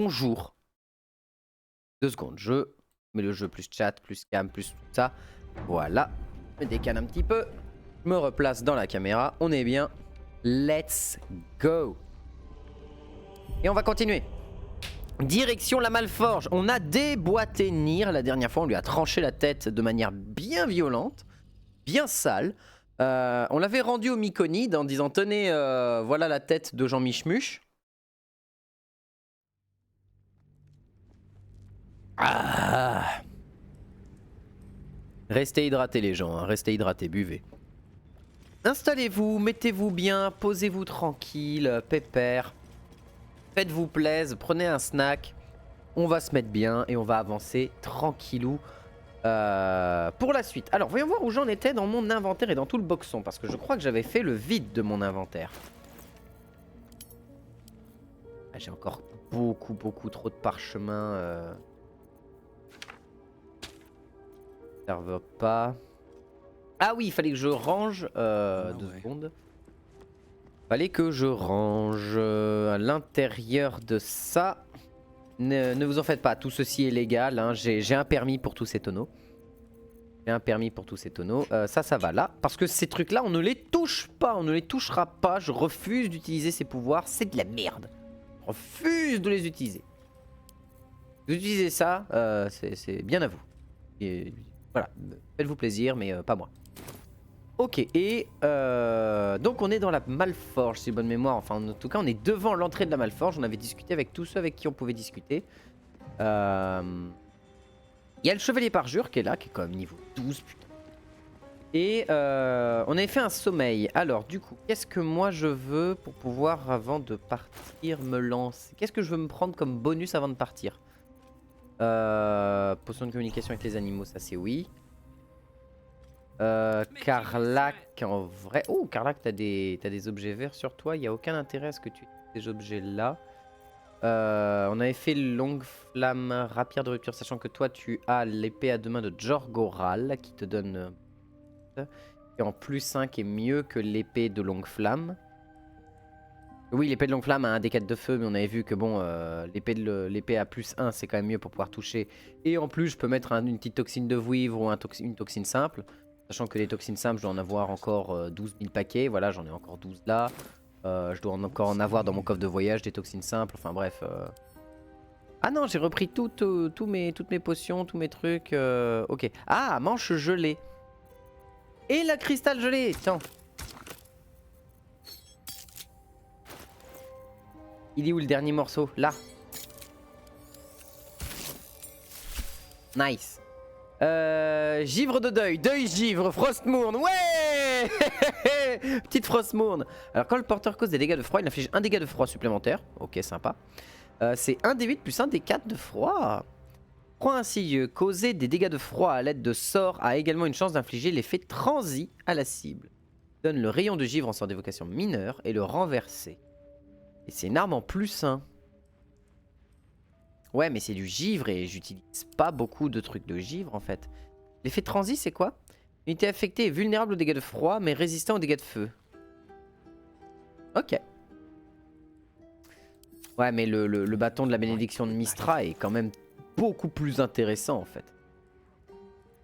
bonjour. 2 secondes, je mets le jeu plus chat, plus cam, plus tout ça. Voilà, je me décale un petit peu. Je me replace dans la caméra, on est bien. Let's go. Et on va continuer. Direction la Malforge. On a déboîté Nier la dernière fois, on lui a tranché la tête de manière bien violente, bien sale. On l'avait rendu au Myconide en disant tenez, voilà la tête de Jean Michmuche. Ah. Restez hydratés les gens, hein. Restez hydratés, buvez. Installez-vous, mettez-vous bien, posez-vous tranquille, pépère. Faites-vous plaisir, prenez un snack. On va se mettre bien et on va avancer tranquillou pour la suite. Alors voyons voir où j'en étais dans mon inventaire et dans tout le boxon. Parce que je crois que j'avais fait le vide de mon inventaire. Ah, j'ai encore beaucoup trop de parchemins. Ça ne veut pas. Ah oui, il fallait que je range. 2 secondes. Fallait que je range à l'intérieur de ça. Ne vous en faites pas, tout ceci est légal. Hein. J'ai un permis pour tous ces tonneaux. J'ai un permis pour tous ces tonneaux. Ça va là. Parce que ces trucs-là, on ne les touche pas. On ne les touchera pas. Je refuse d'utiliser ces pouvoirs. C'est de la merde. Je refuse de les utiliser. Vous utilisez ça, c'est bien à vous. Et voilà, faites-vous plaisir, mais pas moi. Ok, et donc on est dans la Malforge, si j'ai bonne mémoire. Enfin, en tout cas, on est devant l'entrée de la Malforge. On avait discuté avec tous ceux avec qui on pouvait discuter. Il y a le Chevalier Parjure qui est là, qui est quand même niveau 12, putain. Et on avait fait un sommeil. Alors, du coup, qu'est-ce que moi je veux pour pouvoir, avant de partir, me lancer? Qu'est-ce que je veux me prendre comme bonus avant de partir? Potion de communication avec les animaux, ça c'est oui. Carlac en vrai. Oh, Carlac, t'as des objets verts sur toi. Il n'y a aucun intérêt à ce que tu aies ces objets là. On avait fait longue flamme, rapière de rupture, sachant que toi tu as l'épée à 2 mains de Jorgoral qui te donne. Et en plus 5 est mieux que l'épée de longue flamme. Oui, l'épée de longue flamme a un D4 de feu, mais on avait vu que bon, l'épée à plus 1 c'est quand même mieux pour pouvoir toucher. Et en plus, je peux mettre une petite toxine de vouivre ou une toxine simple. Sachant que les toxines simples, je dois en avoir encore 12 000 paquets. Voilà, j'en ai encore 12 là. Je dois encore en avoir dans mon coffre de voyage des toxines simples. Enfin bref. Ah non, j'ai repris toutes mes potions, tous mes trucs. Ok. Ah, manche gelée. Et la cristal gelée. Tiens. Il est où le dernier morceau? Là. Nice. Givre de deuil. Deuil givre. Frostmourne. Ouais. Petite Frostmourne. Alors quand le porteur cause des dégâts de froid, il inflige un dégât de froid supplémentaire. Ok, sympa. C'est 1 d8 plus 1 d4 de froid. Froid insidieux. Causer des dégâts de froid à l'aide de sorts a également une chance d'infliger l'effet transi à la cible. Donne le rayon de givre en sort d'évocation mineur et le renverser. Et c'est une arme en plus 1. Ouais, mais c'est du givre et j'utilise pas beaucoup de trucs de givre en fait. L'effet transi, c'est quoi? Unité affectée est vulnérable aux dégâts de froid, mais résistant aux dégâts de feu. Ok. Ouais, mais le bâton de la bénédiction de Mystra est quand même beaucoup plus intéressant en fait.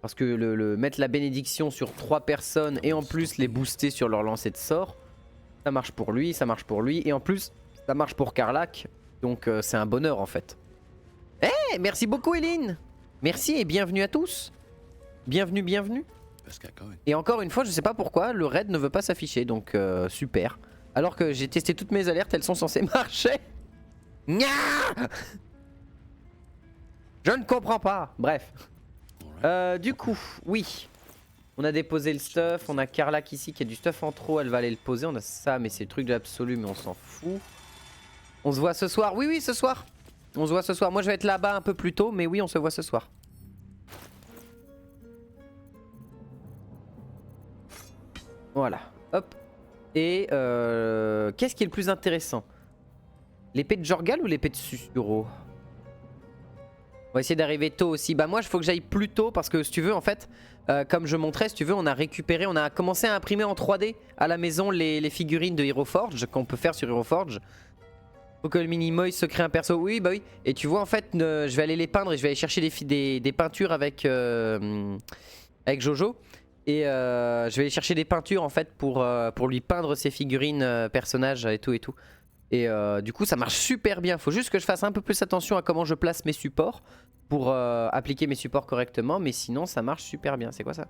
Parce que mettre la bénédiction sur 3 personnes et en plus les booster sur leur lancer de sort, ça marche pour lui, ça marche pour lui. Et en plus, ça marche pour Carlac. Donc c'est un bonheur en fait. Eh, merci beaucoup Eline. Merci et bienvenue à tous. Bienvenue, bienvenue. Et encore une fois, je sais pas pourquoi, le raid ne veut pas s'afficher. Donc super. Alors que j'ai testé toutes mes alertes, elles sont censées marcher. Nya, je ne comprends pas. Bref. Du coup, oui. On a déposé le stuff. On a Carlac ici qui a du stuff en trop. Elle va aller le poser. On a ça, mais c'est le truc de l'absolu, mais on s'en fout. On se voit ce soir. Oui, oui, ce soir. On se voit ce soir. Moi, je vais être là-bas un peu plus tôt, mais oui, on se voit ce soir. Voilà. Hop. Et qu'est-ce qui est le plus intéressant? L'épée de Jorgal ou l'épée de Susuro? On va essayer d'arriver tôt aussi. Bah moi il faut que j'aille plus tôt parce que si tu veux en fait comme je montrais, si tu veux on a récupéré, on a commencé à imprimer en 3D à la maison les figurines de Hero Forge qu'on peut faire sur Hero Forge. Faut que le Minimoy se crée un perso. Oui, bah oui. Et tu vois, en fait, je vais aller les peindre et je vais aller chercher des peintures avec, avec Jojo. Et je vais aller chercher des peintures en fait pour lui peindre ses figurines personnages et tout et tout. Et du coup, ça marche super bien. Faut juste que je fasse un peu plus attention à comment je place mes supports pour appliquer mes supports correctement. Mais sinon, ça marche super bien. C'est quoi ça?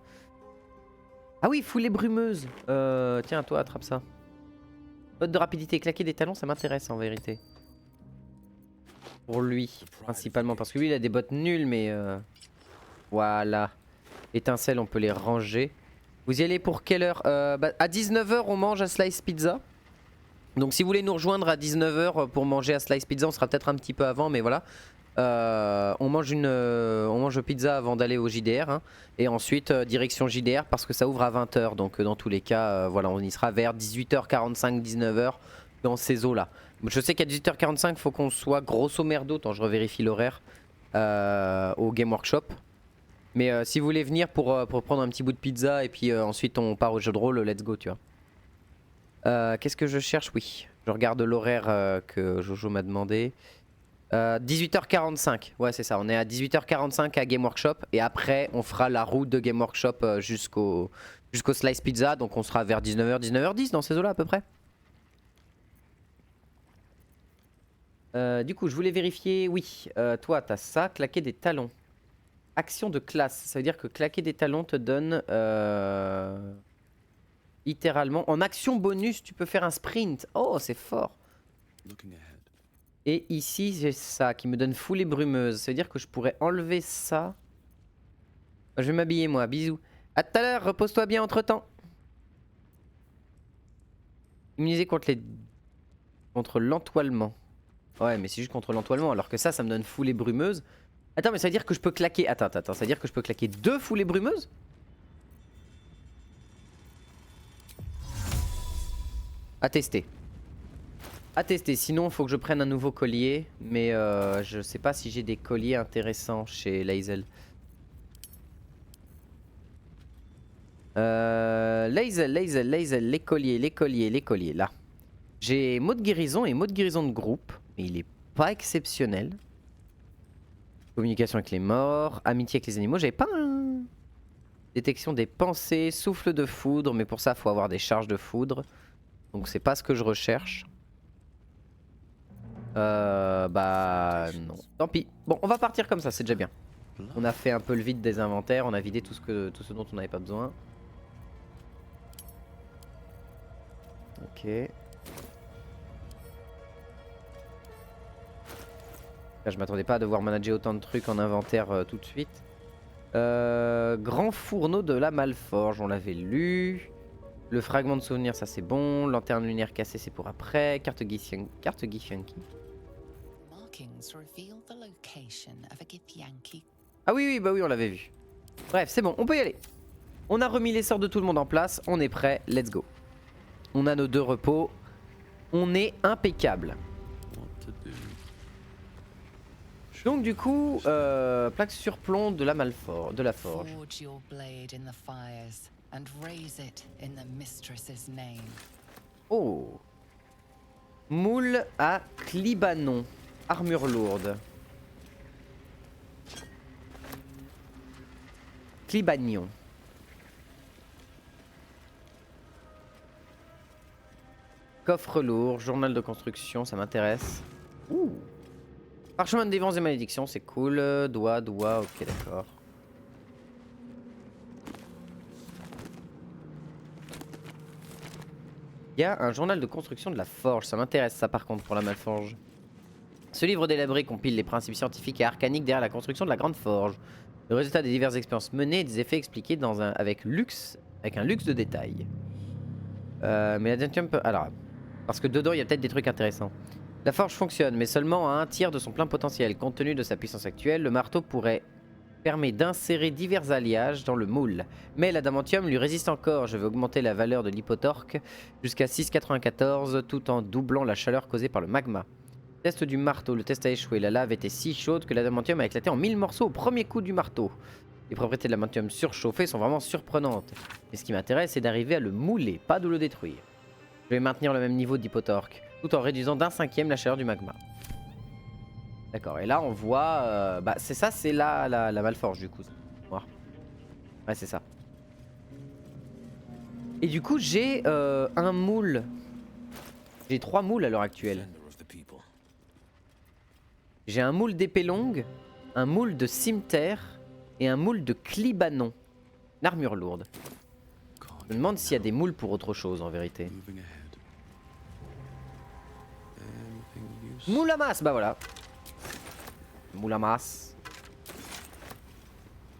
Ah oui, foulée brumeuse. Tiens, toi, attrape ça. Botte de rapidité, claquer des talons, ça m'intéresse en vérité. Pour lui, principalement. Parce que lui, il a des bottes nulles, mais... Voilà. Étincelles, on peut les ranger. Vous y allez pour quelle heure? À 19 h, on mange à Slice Pizza. Donc si vous voulez nous rejoindre à 19 h pour manger à Slice Pizza, on sera peut-être un petit peu avant, mais voilà. On mange pizza avant d'aller au JDR. Hein. Et ensuite, direction JDR parce que ça ouvre à 20 h. Donc dans tous les cas, voilà, on y sera vers 18 h 45, 19 h dans ces eaux-là. Je sais qu'à 18 h 45, il faut qu'on soit grosso merdo. Attends, je revérifie l'horaire au Game Workshop. Mais si vous voulez venir pour prendre un petit bout de pizza et puis ensuite on part au jeu de rôle, let's go, tu vois. Qu'est-ce que je cherche? Oui, je regarde l'horaire que Jojo m'a demandé. 18 h 45, ouais c'est ça, on est à 18 h 45 à Game Workshop. Et après on fera la route de Game Workshop jusqu'au Slice Pizza. Donc on sera vers 19 h, 19 h 10 dans ces eaux là à peu près. Du coup je voulais vérifier, oui, toi t'as ça, claquer des talons. Action de classe, ça veut dire que claquer des talons te donne littéralement en action bonus tu peux faire un sprint. Oh c'est fort. Et ici j'ai ça qui me donne foulée brumeuse, ça veut dire que je pourrais enlever ça. Je vais m'habiller moi, bisous. A tout à l'heure, repose-toi bien entre temps. Immunisé contre l'entoilement. Ouais mais c'est juste contre l'entoilement alors que ça me donne foulée brumeuse. Attends, mais ça veut dire que je peux claquer... Attends, ça veut dire que je peux claquer 2 foulées brumeuses? À tester. À tester, sinon il faut que je prenne un nouveau collier. Mais je sais pas si j'ai des colliers intéressants chez Lae'zel. Lae'zel, les colliers, là. J'ai mot de guérison et mot de guérison de groupe. Mais il est pas exceptionnel. Communication avec les morts, amitié avec les animaux, j'avais pas un... Détection des pensées, souffle de foudre, mais pour ça il faut avoir des charges de foudre. Donc c'est pas ce que je recherche. Bah non, tant pis. Bon on va partir comme ça, c'est déjà bien. On a fait un peu le vide des inventaires, on a vidé tout ce dont on n'avait pas besoin. Ok. Là, je m'attendais pas à devoir manager autant de trucs en inventaire tout de suite. Grand fourneau de la Malforge, on l'avait lu. Le fragment de souvenir, ça c'est bon. Lanterne lunaire cassée, c'est pour après. Carte Githyanki. Ah oui, bah oui, on l'avait vu. Bref, c'est bon, on peut y aller. On a remis les sorts de tout le monde en place. On est prêt, let's go. On a nos 2 repos. On est impeccable. Donc du coup, plaque sur plomb de la forge. Oh. Moule à Clibanon. Armure lourde. Clibagnon. Coffre lourd, journal de construction, ça m'intéresse. Ouh. Parchemin de défense et malédiction, c'est cool. Doigt, ok d'accord. Il y a un journal de construction de la forge, ça m'intéresse ça par contre pour la Malforge. Ce livre délabré compile les principes scientifiques et arcaniques derrière la construction de la grande forge. Le résultat des diverses expériences menées et des effets expliqués avec un luxe de détails. Mais la Dentium peut... Alors, parce que dedans il y a peut-être des trucs intéressants. La forge fonctionne, mais seulement à 1/3 de son plein potentiel. Compte tenu de sa puissance actuelle, le marteau permet d'insérer divers alliages dans le moule. Mais l'adamantium lui résiste encore. Je vais augmenter la valeur de l'hypotorque jusqu'à 6,94 tout en doublant la chaleur causée par le magma. Test du marteau, le test a échoué. La lave était si chaude que l'adamantium a éclaté en 1000 morceaux au premier coup du marteau. Les propriétés de l'adamantium surchauffé sont vraiment surprenantes. Mais ce qui m'intéresse, c'est d'arriver à le mouler, pas de le détruire. Je vais maintenir le même niveau d'hypotorque. tout en réduisant d'1/5 la chaleur du magma. D'accord, et là on voit... bah c'est ça, c'est la Malforge du coup. Noir. Ouais, c'est ça. Et du coup j'ai un moule. J'ai 3 moules à l'heure actuelle. J'ai un moule d'épée longue, un moule de cimeterre et un moule de clibanon. Une armure lourde. Je me demande s'il y a des moules pour autre chose en vérité. Moule à masse, bah voilà. Moule à masse.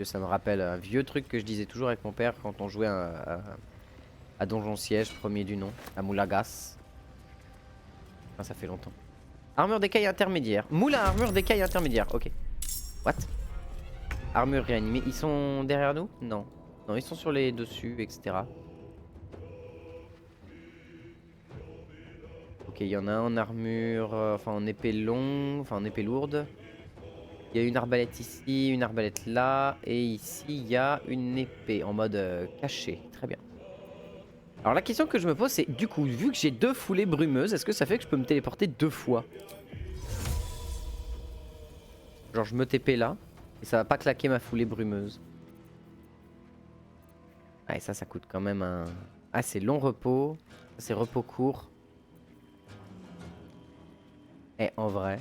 Ça me rappelle un vieux truc que je disais toujours avec mon père quand on jouait à Donjon Siège, premier du nom, à Moulagas. Ah, ça fait longtemps. Armure d'écaille intermédiaire. Moule à armure d'écaille intermédiaire, ok. What? Armure réanimée. Ils sont derrière nous? Non. Non, ils sont sur les dessus, etc. Ok, il y en a un en armure, enfin en épée longue, enfin en épée lourde. Il y a une arbalète ici, une arbalète là, et ici il y a une épée en mode caché. Très bien. Alors la question que je me pose c'est, du coup, vu que j'ai 2 foulées brumeuses, est-ce que ça fait que je peux me téléporter 2 fois? Genre je me TP là, et ça va pas claquer ma foulée brumeuse. Ah et ça coûte quand même un... Ah c'est long repos, c'est repos court. Et en vrai...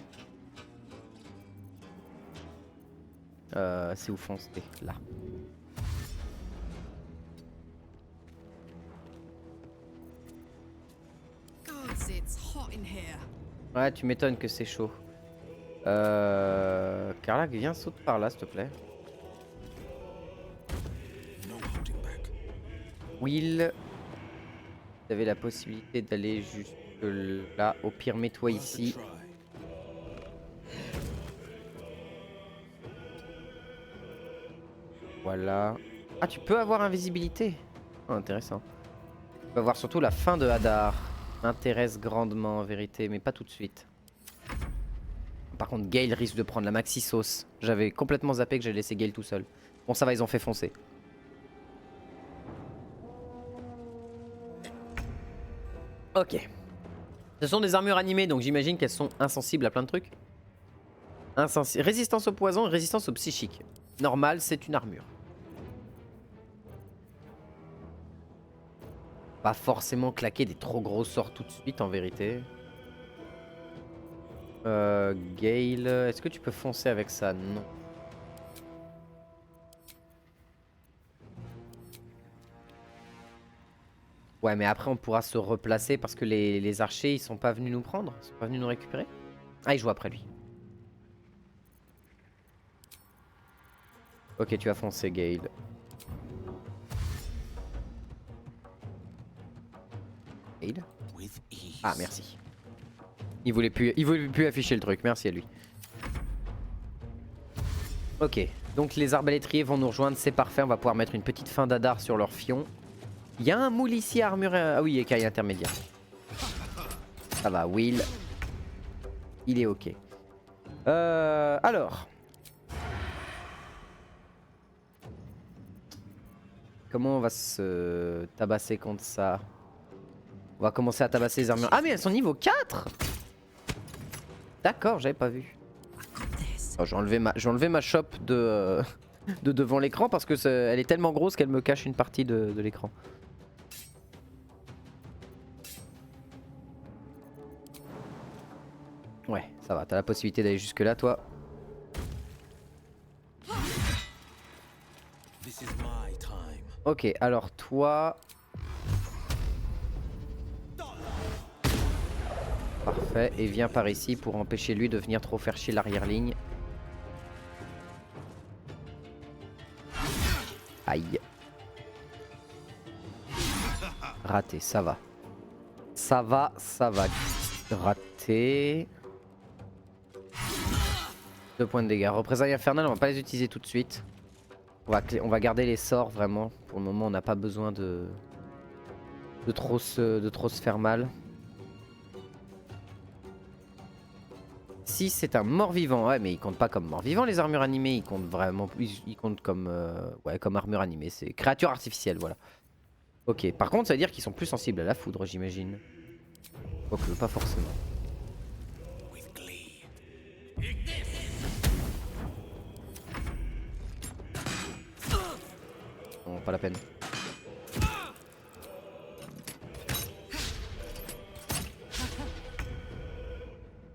c'est où foncer là. Ouais, tu m'étonnes que c'est chaud. Carla, viens, saute par là, s'il te plaît. Will, vous avez la possibilité d'aller jusque là. Au pire, mets-toi ici. Voilà. Ah, tu peux avoir invisibilité. Oh, intéressant. Tu peux avoir surtout la fin de Hadar. M'intéresse grandement en vérité, mais pas tout de suite. Par contre, Gale risque de prendre la maxi sauce. J'avais complètement zappé que j'allais laisser Gale tout seul. Bon, ça va, ils ont fait foncer. Ok. Ce sont des armures animées, donc j'imagine qu'elles sont insensibles à plein de trucs. Résistance au poison et résistance au psychique. Normal, c'est une armure. Pas forcément claquer des trop gros sorts tout de suite en vérité. Gale, est-ce que tu peux foncer avec ça? Non. Ouais, mais après on pourra se replacer parce que les archers ils sont pas venus nous prendre. Ils sont pas venus nous récupérer. Ah, ils jouent après lui. Ok, tu vas foncer Gale. Gale. Ah, merci. Il voulait plus afficher le truc, merci à lui. Ok, donc les arbalétriers vont nous rejoindre, c'est parfait, on va pouvoir mettre une petite fin d'Adar sur leur fion. Il y a un moule ici armure... Ah oui, écaille intermédiaire. Ça va, Will. Il est ok. Alors. Comment on va se tabasser contre ça? On va commencer à tabasser les armures. Ah mais elles sont niveau 4. D'accord, j'avais pas vu. Oh, j'ai enlevé ma chope de devant l'écran parce que elle est tellement grosse qu'elle me cache une partie de l'écran. Ouais, ça va, t'as la possibilité d'aller jusque là toi. Ok, alors toi... Parfait, et viens par ici pour empêcher lui de venir trop faire chier l'arrière-ligne. Aïe. Raté, ça va. Ça va. Raté. 2 points de dégâts. Représailles infernales, on va pas les utiliser tout de suite. On va garder les sorts vraiment. Pour le moment, on n'a pas besoin de trop se faire mal. Si c'est un mort-vivant, ouais, mais il compte pas comme mort-vivant les armures animées, il compte vraiment, il compte comme, ouais, comme armure animée, c'est créature artificielle, voilà. Ok, par contre ça veut dire qu'ils sont plus sensibles à la foudre, j'imagine. Quoique, pas forcément. Bon, pas la peine.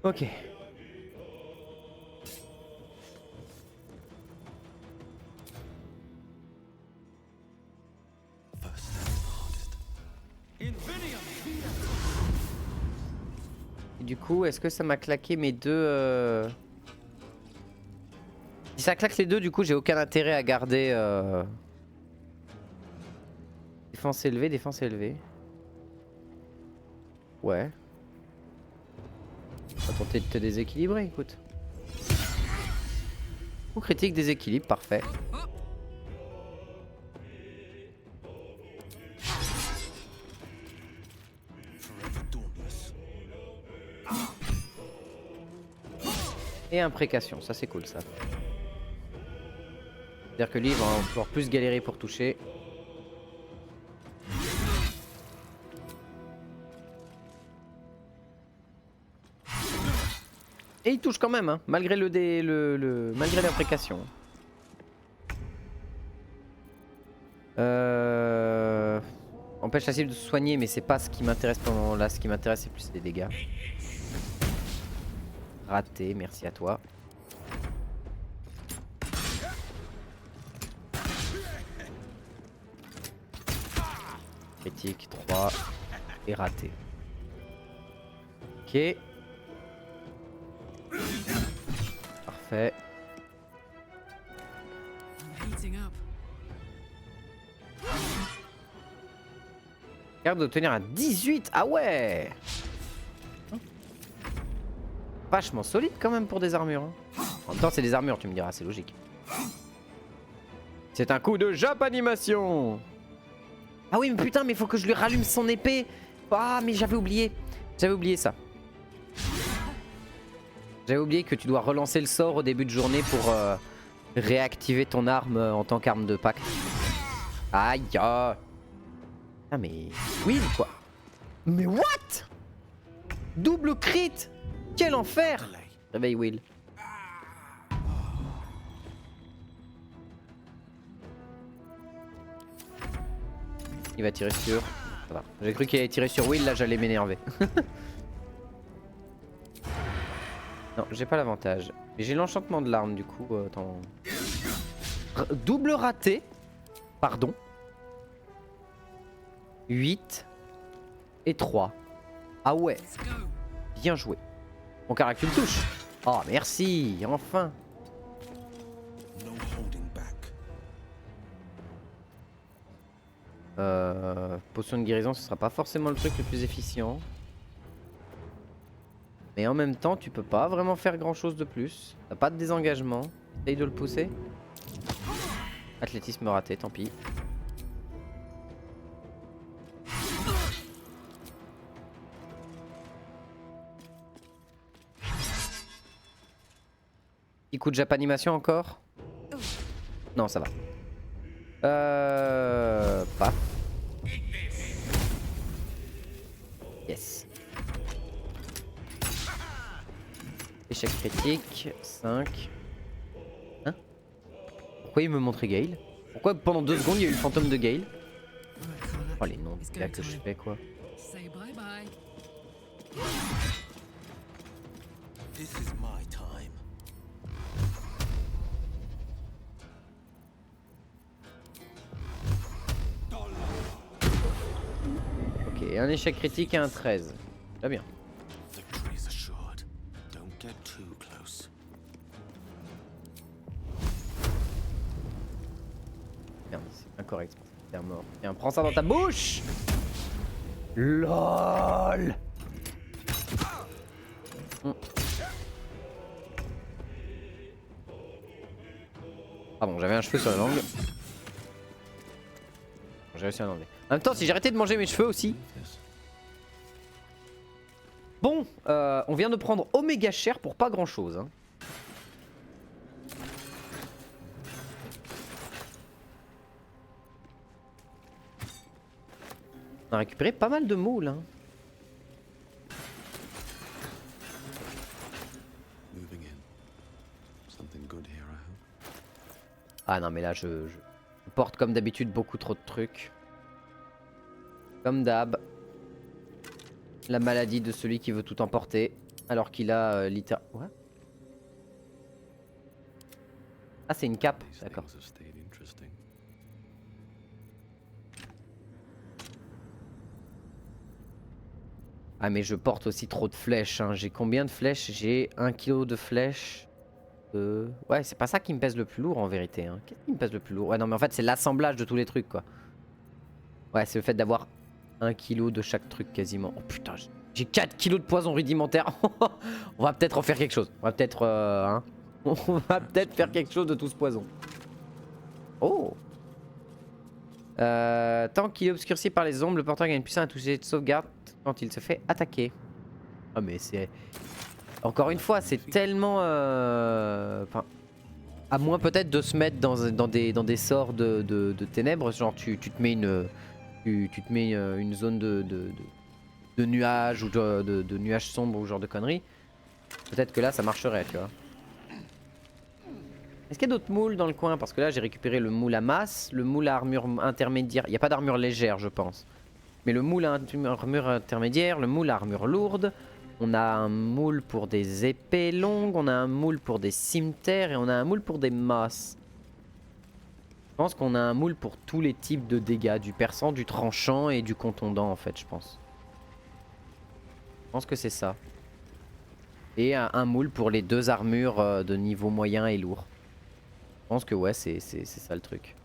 Ok. Et du coup, est-ce que ça m'a claqué mes deux Si ça claque les deux, du coup, j'ai aucun intérêt à garder défense élevée, défense élevée. Ouais. On va tenter de te déséquilibrer, écoute. Ou critique déséquilibre, parfait. Et imprécation, ça c'est cool ça. C'est-à-dire que lui il va encore plus galérer pour toucher. Et il touche quand même, hein, malgré malgré l'imprécation. Empêche la cible de se soigner, mais c'est pas ce qui m'intéresse pendant là. Ce qui m'intéresse c'est plus les dégâts. Raté, merci à toi. Critique 3 et raté. Ok. Parfait. Garde d'obtenir un 18. Ah ouais. Vachement solide quand même pour des armures. Hein. En même temps c'est des armures tu me diras, c'est logique. C'est un coup de Japanimation. Ah oui mais putain mais faut que je lui rallume son épée. Ah mais j'avais oublié. J'avais oublié ça. J'avais oublié que tu dois relancer le sort au début de journée pour réactiver ton arme en tant qu'arme de pacte. Aïe. Ah mais... Oui quoi. Mais what? Double crit. Quel enfer. Réveille Will. Il va tirer sur... Ça va. J'ai cru qu'il allait tirer sur Will, là j'allais m'énerver. Non, j'ai pas l'avantage. Mais j'ai l'enchantement de l'arme du coup. Attends. Double raté. Pardon. 8 et 3. Ah ouais. Bien joué. Mon caractère touche. Oh merci, enfin. Potion de guérison, ce sera pas forcément le truc le plus efficient. Mais en même temps, tu peux pas vraiment faire grand chose de plus. T'as pas de désengagement. Essaye de le pousser. Athlétisme raté, tant pis. Petit coup de Japanimation encore. Non, ça va. Paf. Yes. Échec critique. 5. Hein? Pourquoi il me montrait Gale? Pourquoi pendant 2 secondes il y a eu le fantôme de Gale? Oh les noms de gars que je fais quoi. Ok, un échec critique et un 13. Très bien. Merde, c'est incorrect. T'es mort. Tiens, prends ça dans ta bouche. LOL. Ah bon, j'avais un cheveu sur la langue. J'ai réussi à l'enlever. En même temps, si j'arrêtais de manger mes cheveux aussi. Bon, on vient de prendre Oméga cher pour pas grand chose. Hein. On a récupéré pas mal de moules. Hein. Ah non mais là je porte comme d'habitude beaucoup trop de trucs. Comme d'hab. La maladie de celui qui veut tout emporter. Alors qu'il a littéralement... Ouais. Ah c'est une cape, d'accord. Ah mais je porte aussi trop de flèches, hein. J'ai combien de flèches? J'ai 1 kg de flèches. Ouais c'est pas ça qui me pèse le plus lourd en vérité, hein. Qu'est-ce qui me pèse le plus lourd? Ouais non mais en fait c'est l'assemblage de tous les trucs quoi. Ouais c'est le fait d'avoir 1 kg de chaque truc quasiment. Oh putain j'ai 4 kg de poison rudimentaire. On va peut-être en faire quelque chose. On va peut-être hein. On va peut-être faire quelque chose de tout ce poison. Oh. Tant qu'il est obscurci par les ombres, le porteur gagne puissance à toucher de sauvegarde quand il se fait attaquer. Ah mais c'est... Encore une fois, c'est tellement... Enfin... À moins peut-être de se mettre dans des sorts de ténèbres, genre tu te mets une zone de nuages ou de nuages sombres ou genre de conneries. Peut-être que là ça marcherait, tu vois. Est-ce qu'il y a d'autres moules dans le coin? Parce que là j'ai récupéré le moule à masse, le moule à armure intermédiaire. Il n'y a pas d'armure légère je pense. Mais le moule à armure intermédiaire, le moule à armure lourde. On a un moule pour des épées longues, on a un moule pour des cimeterres et on a un moule pour des masses. Je pense qu'on a un moule pour tous les types de dégâts, du perçant, du tranchant et du contondant en fait je pense. Je pense que c'est ça. Et un moule pour les deux armures de niveau moyen et lourd. Je pense que ouais c'est ça le truc.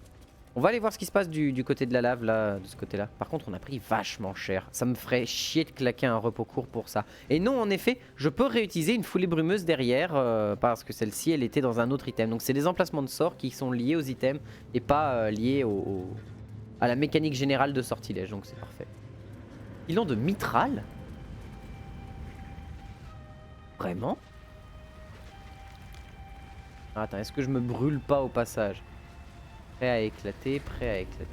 On va aller voir ce qui se passe du côté de la lave là, de ce côté là. Par contre on a pris vachement cher. Ça me ferait chier de claquer un repos court pour ça. Et non en effet je peux réutiliser une foulée brumeuse derrière parce que celle-ci elle était dans un autre item. Donc c'est des emplacements de sorts qui sont liés aux items et pas liés à la mécanique générale de sortilège. Donc c'est parfait. Pilon de mitral? Vraiment? Attends, est-ce que je me brûle pas au passage? Prêt à éclater, prêt à éclater.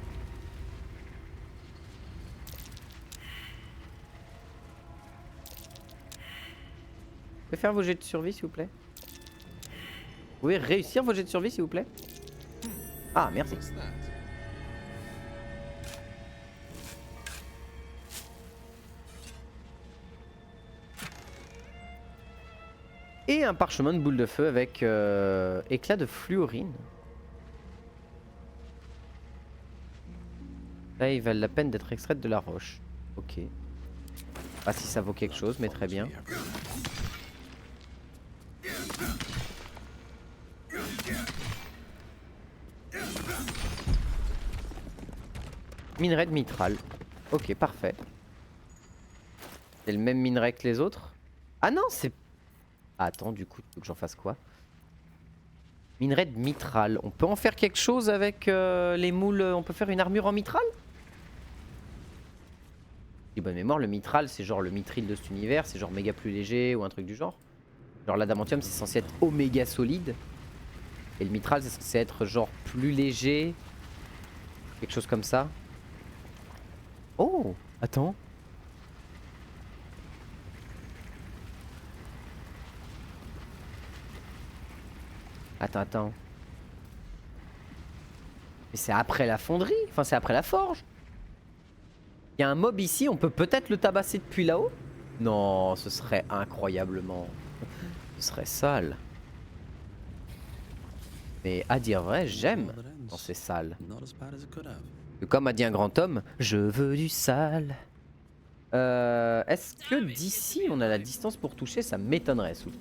Vous pouvez faire vos jets de survie s'il vous plaît? Vous pouvez réussir vos jets de survie s'il vous plaît? Ah merci. Et un parchemin de boule de feu avec éclat de fluorine. Là, ils valent la peine d'être extraites de la roche. Ok. Pas si ça vaut quelque chose, mais très bien. Minerai de mitral. Ok, parfait. C'est le même minerai que les autres? Ah non, c'est... Attends, du coup, il faut que j'en fasse quoi? Minerai de mitral. On peut en faire quelque chose avec les moules? On peut faire une armure en mitral? J'ai bonne mémoire, le mitral, c'est genre le mithril de cet univers. C'est genre méga plus léger ou un truc du genre. Genre l'adamantium, c'est censé être oméga solide. Et le mitral, c'est censé être genre plus léger. Quelque chose comme ça. Oh, attends. Attends. Mais c'est après la fonderie, enfin c'est après la forge. Il y a un mob ici, on peut peut-être le tabasser depuis là-haut? Non, ce serait incroyablement... Ce serait sale. Mais à dire vrai, j'aime quand c'est sale. Et comme a dit un grand homme, je veux du sale. Est-ce que d'ici on a la distance pour toucher? Ça m'étonnerait sous.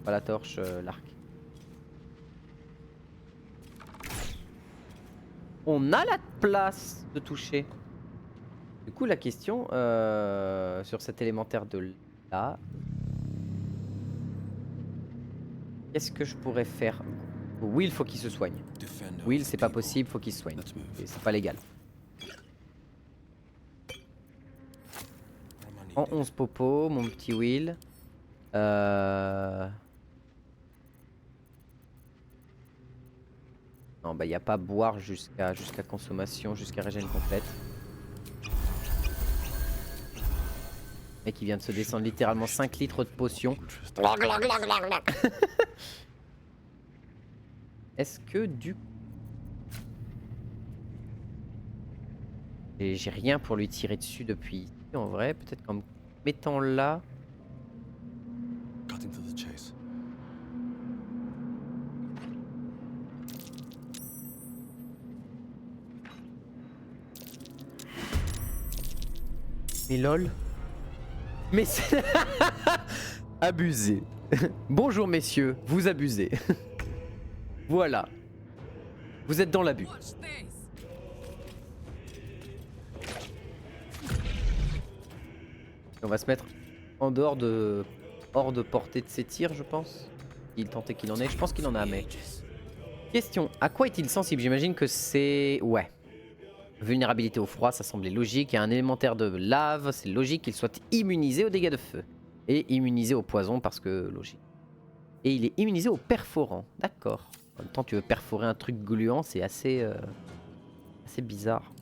Pas la torche, l'arc. On a la place de toucher. Du coup la question sur cet élémentaire de là. Qu'est-ce que je pourrais faire? Will faut qu'il se soigne. Will c'est pas possible, faut qu'il se soigne. C'est pas légal. En 11 popos, mon petit Will. Non bah y a pas boire jusqu'à consommation, jusqu'à régène complète. mec, il vient de se descendre littéralement 5 litres de potion. Est-ce que du coup... J'ai rien pour lui tirer dessus depuis ici, en vrai. Peut-être qu'en me mettant là... Mais lol. Mais c'est... Abusé. Bonjour messieurs, vous abusez. Voilà. Vous êtes dans l'abus. On va se mettre en dehors de... hors de portée de ses tirs, je pense. Il tentait qu'il en ait. Je pense qu'il en a, mais... Question. À quoi est-il sensible? J'imagine que c'est... Ouais. Vulnérabilité au froid, ça semblait logique. Et un élémentaire de lave, c'est logique qu'il soit immunisé aux dégâts de feu. Et immunisé au poison parce que logique. Et il est immunisé au perforant. D'accord. En même temps, tu veux perforer un truc gluant, c'est assez... assez bizarre.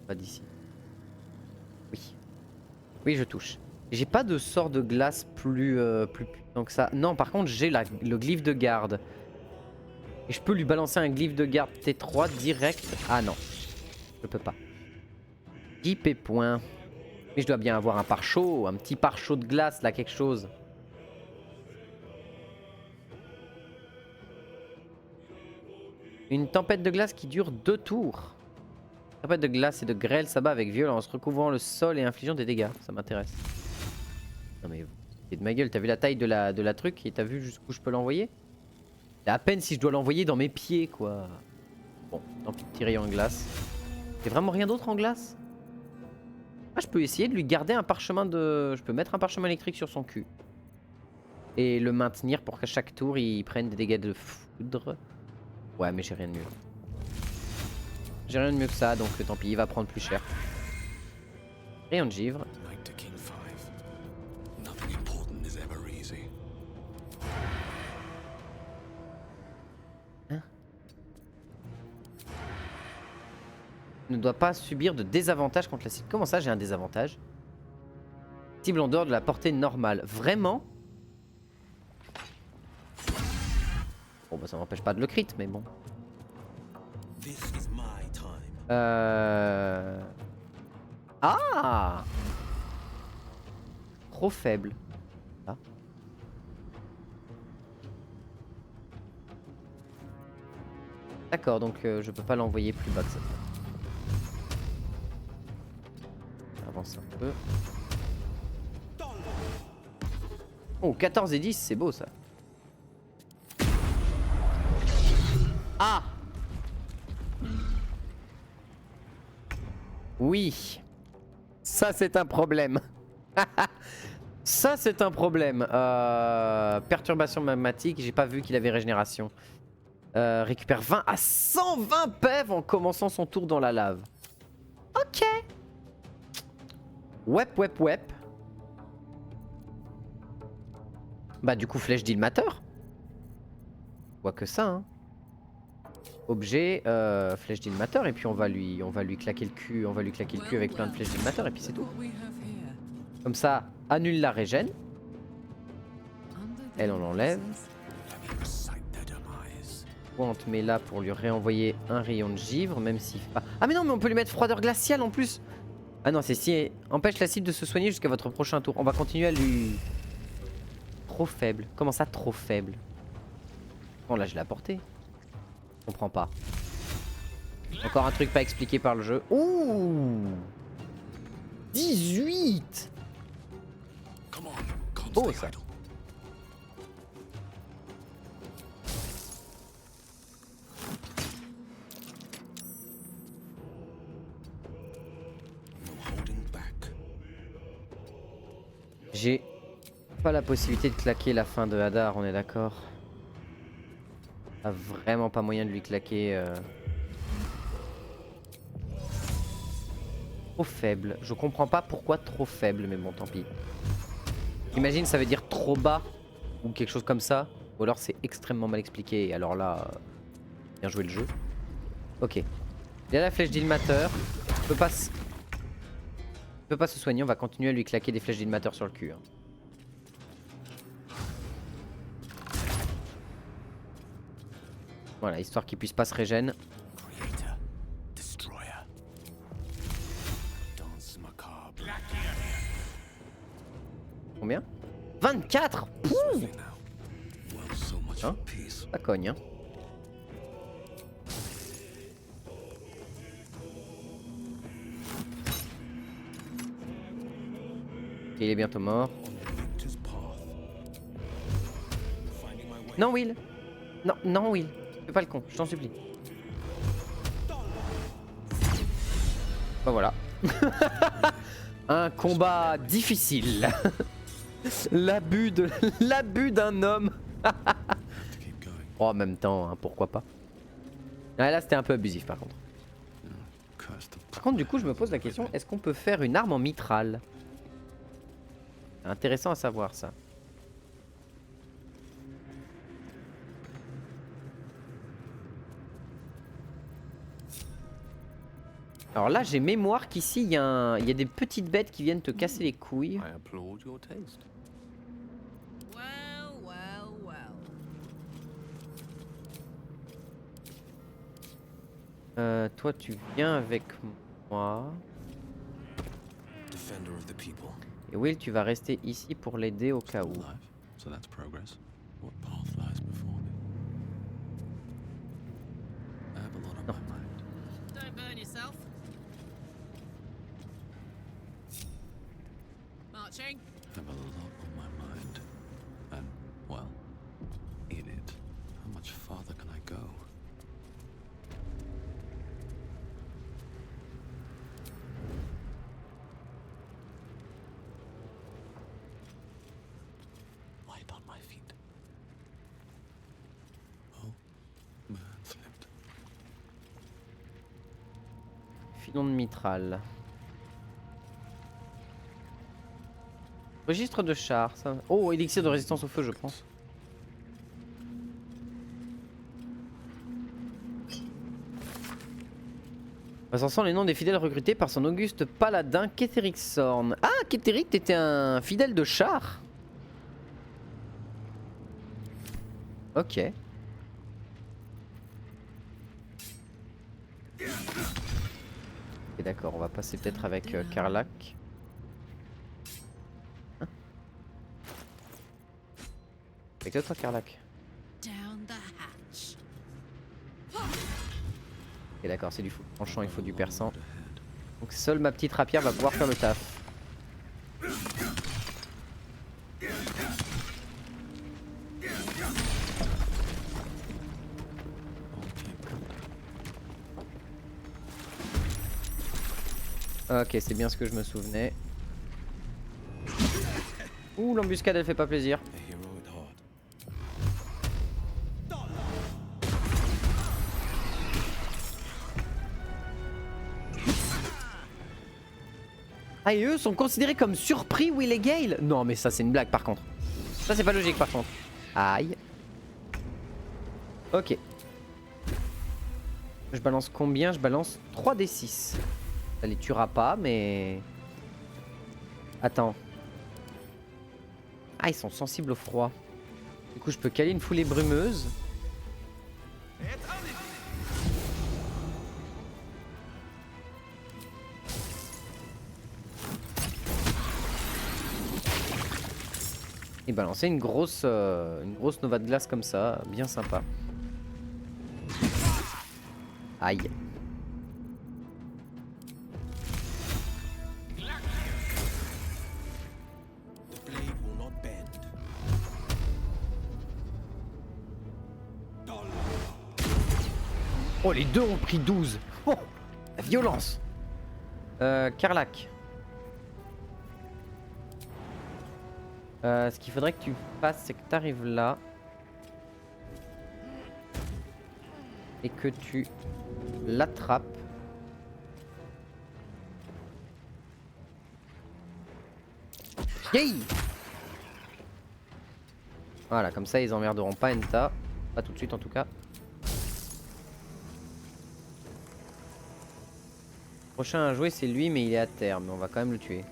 Pas d'ici. Oui. Oui, je touche. J'ai pas de sort de glace plus puissant que ça. Non, par contre, j'ai le glyphe de garde. Et je peux lui balancer un glyphe de garde T3 direct. Ah non. Je peux pas. JP point. Mais je dois bien avoir un pare-chaud, un petit pare-chaud de glace là, quelque chose. Une tempête de glace qui dure 2 tours. Tempête de glace et de grêle s'abat avec violence, recouvrant le sol et infligeant des dégâts. Ça m'intéresse. Non mais c'est de ma gueule, t'as vu la taille de la truc et t'as vu jusqu'où je peux l'envoyer? À peine si je dois l'envoyer dans mes pieds quoi. Bon, tant pis, tirer en glace. Y'a vraiment rien d'autre en glace? Ah, je peux essayer de lui garder un parchemin de... Je peux mettre un parchemin électrique sur son cul. Et le maintenir pour qu'à chaque tour il prenne des dégâts de foudre. Ouais mais j'ai rien de mieux. J'ai rien de mieux que ça donc tant pis, il va prendre plus cher. Rayon de givre. Hein? Ne doit pas subir de désavantage contre la cible. Comment ça j'ai un désavantage? Cible en dehors de la portée normale. Vraiment? Bon bah ça m'empêche pas de le crit mais bon. Ah! Trop faible. Ah. D'accord, donc je peux pas l'envoyer plus bas que ça. Avance un peu. Oh, 14 et 10, c'est beau ça. Ah! Oui. Ça c'est un problème. Ça c'est un problème. Perturbation magmatique, j'ai pas vu qu'il avait régénération. Récupère 20 à 120 PEV en commençant son tour dans la lave. Ok. Wep. Bah du coup flèche d'ilmateur. Quoi que ça hein. Objet, flèche d'ilmateur et puis on va lui claquer le cul, avec plein de flèches d'ilmateur et puis c'est tout. Comme ça, annule la régène. Elle on l'enlève. On te met là pour lui réenvoyer un rayon de givre, même si... Ah mais non mais on peut lui mettre froideur glaciale en plus. Ah non c'est si empêche la cible de se soigner jusqu'à votre prochain tour. On va continuer à lui... Trop faible. Comment ça trop faible? Bon là je l'ai apporté. Je comprends pas. Encore un truc pas expliqué par le jeu. Ouh 18. Oh ça. J'ai pas la possibilité de claquer la fin de Hadar, on est d'accord? A vraiment pas moyen de lui claquer. Trop faible. Je comprends pas pourquoi trop faible, mais bon, tant pis. Imagine, ça veut dire trop bas ou quelque chose comme ça. Ou alors c'est extrêmement mal expliqué et alors là, bien joué le jeu. Ok. Il y a la flèche d'Ilmater. Il peut pas se soigner, on va continuer à lui claquer des flèches d'Ilmater sur le cul. Hein. Voilà, histoire qu'il puisse pas se régène. Combien? 24. Pouh, hein, ça cogne. Hein. Il est bientôt mort. Non Will. Non, non Will. Fais pas le con, je t'en supplie. Bah voilà. Un combat difficile. L'abus d'un homme. Oh, en même temps, hein, pourquoi pas. Ah, là c'était un peu abusif par contre. Par contre du coup je me pose la question, est-ce qu'on peut faire une arme en mitral? Intéressant à savoir ça. Alors là j'ai mémoire qu'ici il y a des petites bêtes qui viennent te casser les couilles. Toi tu viens avec moi. Et Will tu vas rester ici pour l'aider au cas où. Non. Marching. Have a lot on my mind. And, well, in it. How much farther can I go? Light on my feet. Oh, my hand slipped. Filon de mitral. Registre de char, ça. Oh, élixir de résistance au feu, je pense. Recensant les noms des fidèles recrutés par son auguste paladin Ketheric Sorn. Ah, Ketheric, t'étais un fidèle de char. Ok. Ok, d'accord, on va passer peut-être avec Karlach. Avec toi, Karlach. Ok, d'accord, c'est du fou. Franchement, il faut du perçant. Donc seule ma petite rapière va pouvoir faire le taf. Ok, c'est bien ce que je me souvenais. Ouh, l'embuscade, elle fait pas plaisir. Ah, et eux sont considérés comme surpris, Will et Gale? Non, mais ça, c'est une blague par contre. Ça, c'est pas logique par contre. Aïe. Ok. Je balance combien? Je balance 3d6. Ça les tuera pas, mais... Attends. Ah, ils sont sensibles au froid. Du coup, je peux caler une foulée brumeuse. Et balancer une grosse nova de glace comme ça, bien sympa. Aïe. Oh, les deux ont pris 12. Oh, la violence. Karlach. Ce qu'il faudrait que tu fasses, c'est que tu arrives là. Et que tu l'attrapes. Yay! Voilà, comme ça ils emmerderont pas Enta. Pas tout de suite en tout cas. Prochain à jouer c'est lui mais il est à terre, mais on va quand même le tuer.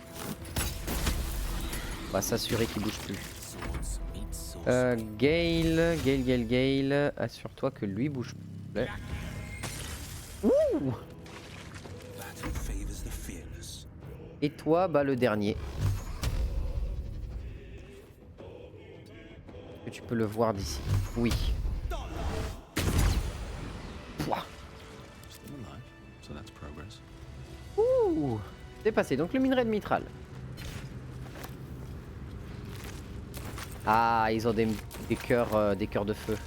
On va s'assurer qu'il bouge plus. Gale, assure-toi que lui bouge plus. Ouh. Et toi, bah le dernier. Est-ce que tu peux le voir d'ici? Oui. Pouah. Ouh. C'est passé, donc le minerai de mitral. Ah, ils ont des cœurs de feu.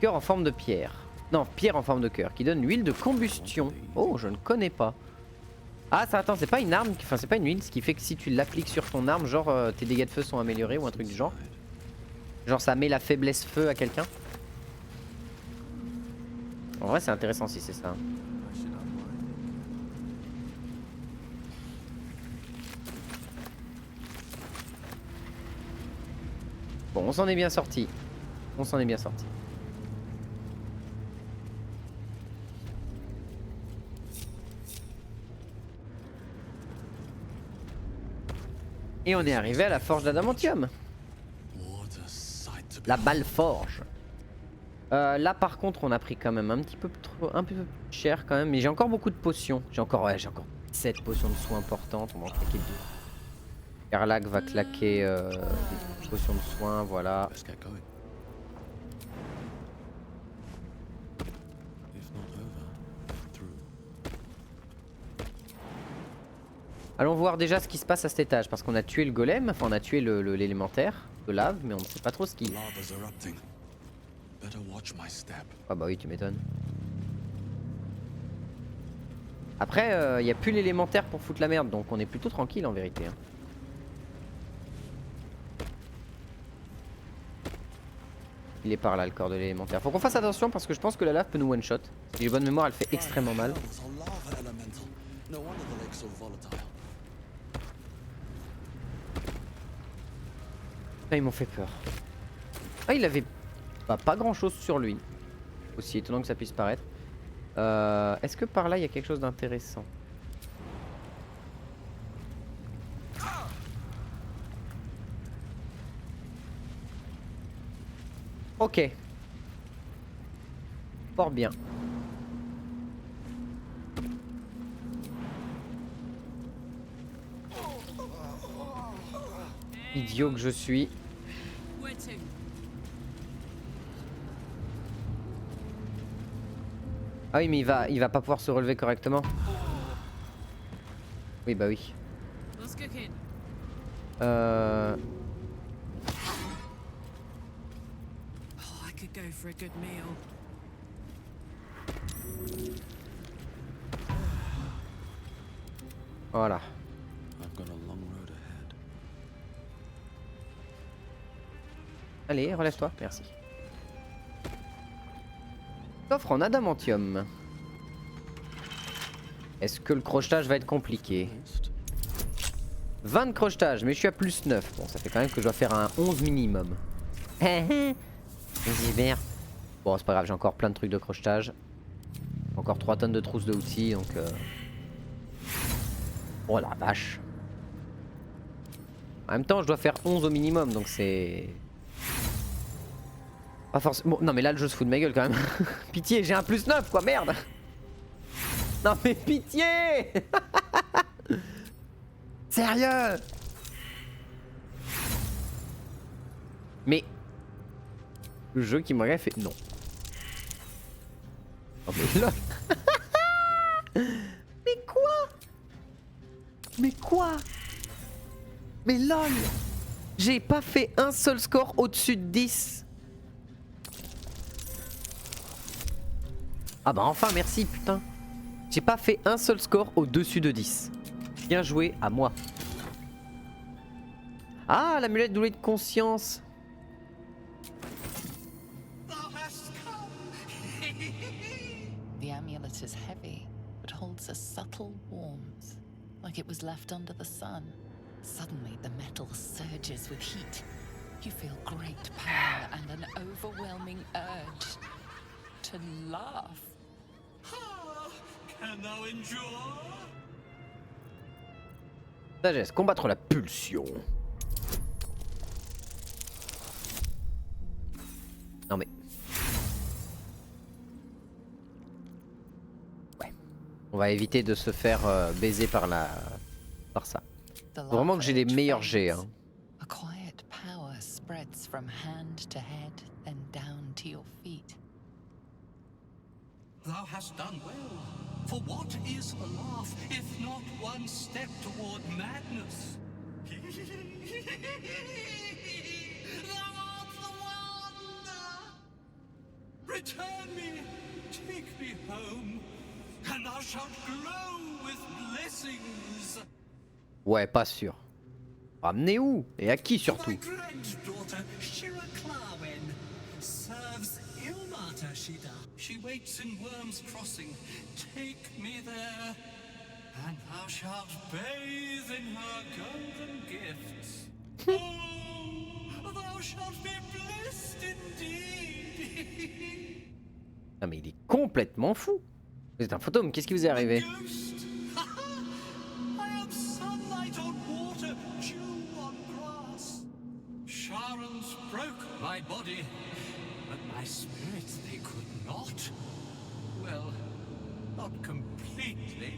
Cœur en forme de pierre. Non, pierre en forme de cœur, qui donne l'huile de combustion. Oh, je ne connais pas. Ah, ça, attends, c'est pas une arme, enfin c'est pas une huile, ce qui fait que si tu l'appliques sur ton arme, genre tes dégâts de feu sont améliorés ou un truc du genre. Genre ça met la faiblesse feu à quelqu'un. En vrai c'est intéressant si c'est ça. Bon, on s'en est bien sorti. On s'en est bien sorti. Et on est arrivé à la forge d'adamantium. La balle forge. Là par contre on a pris quand même un peu cher quand même. Mais j'ai encore beaucoup de potions. J'ai encore 7 potions de soins importantes. On va en claquer 2. Karlach va claquer des potions de soins, voilà. Allons voir déjà ce qui se passe à cet étage, parce qu'on a tué le golem, enfin on a tué l'élémentaire de lave, mais on ne sait pas trop ce qu'il... Ah bah oui, tu m'étonnes. Après, il n'y a plus l'élémentaire pour foutre la merde, donc on est plutôt tranquille en vérité. Hein. Il est par là le corps de l'élémentaire. Faut qu'on fasse attention parce que je pense que la lave peut nous one shot. Si j'ai bonne mémoire, elle fait extrêmement mal. Ah, ils m'ont fait peur. Ah, il avait pas grand chose sur lui. Aussi étonnant que ça puisse paraître. Est-ce que par là il y a quelque chose d'intéressant? Ok. Fort bien. Idiot que je suis. Ah oui mais il va pas pouvoir se relever correctement. Oui bah oui. Voilà. Allez, relève-toi, merci. Coffre en adamantium. Est-ce que le crochetage va être compliqué? 20 de crochetage, mais je suis à plus 9. Bon, ça fait quand même que je dois faire un 11 minimum. Bon, c'est pas grave, j'ai encore plein de trucs de crochetage. Encore 3 tonnes de trousses de outils, donc... Oh la vache. En même temps, je dois faire 11 au minimum, donc c'est... Pas forcément... Bon, non mais là, le jeu se fout de ma gueule quand même. Pitié, j'ai un plus 9, quoi, merde. Non mais pitié. Sérieux. Mais... Le jeu qui m'aurait fait... Non. Oh mais là... Mais quoi? Mais quoi? Mais lol. J'ai pas fait un seul score au-dessus de 10. Ah bah enfin merci putain. J'ai pas fait un seul score au-dessus de 10. Bien joué à moi. Ah, l'amulette douée de conscience. The amulet is heavy, but holds a subtle warmth, like it was left under the sun. Suddenly, the metal surges with heat. You feel great power and an overwhelming urge to laugh. Can thou endure? Sagesse, combattre la pulsion. Non mais... Ouais. On va éviter de se faire baiser par ça. The Faut vraiment que j'ai les laugh meilleurs urge jets. fades. Hein. A quiet power spreads from hand to head, then down to your feet. Thou hast done well. For what is a laugh if not one step toward madness? Thou art the one! Return me, take me home, and thou shalt glow with blessings. Ouais, pas sûr. Ramener où? Et à qui surtout? My granddaughter, Shira Clarwen, serves Ilmata Shida. She waits in Worm's Crossing. Take me there, and thou shalt bathe in her golden gifts. Oh, thou shalt be blessed indeed. Ah mais il est complètement fou. Vous êtes un fantôme, qu'est-ce qui vous est arrivé? Ghost. I am sunlight on water, dew on grass. Sharons broke my body, but my spirit they could not. Well, not completely.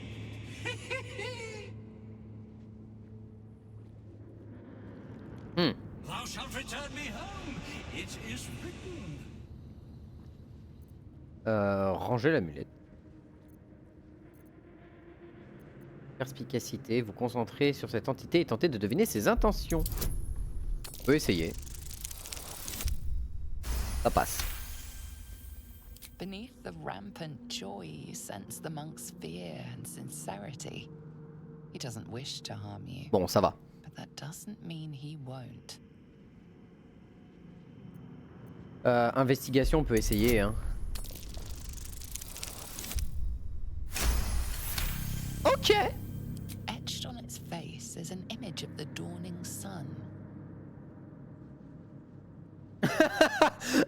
Thou shalt return me home. It is written. Ranger l'amulette. Perspicacité, vous concentrez sur cette entité et tentez de deviner ses intentions. On peut essayer. Ça passe. Beneath the rampant joy, you sense the monk's fear and sincerity. He doesn't wish to harm you, Bon, ça va. but that doesn't mean he won't. Investigation, on peut essayer. Hein. Ok. Etched on its face is an image of the dawning sun.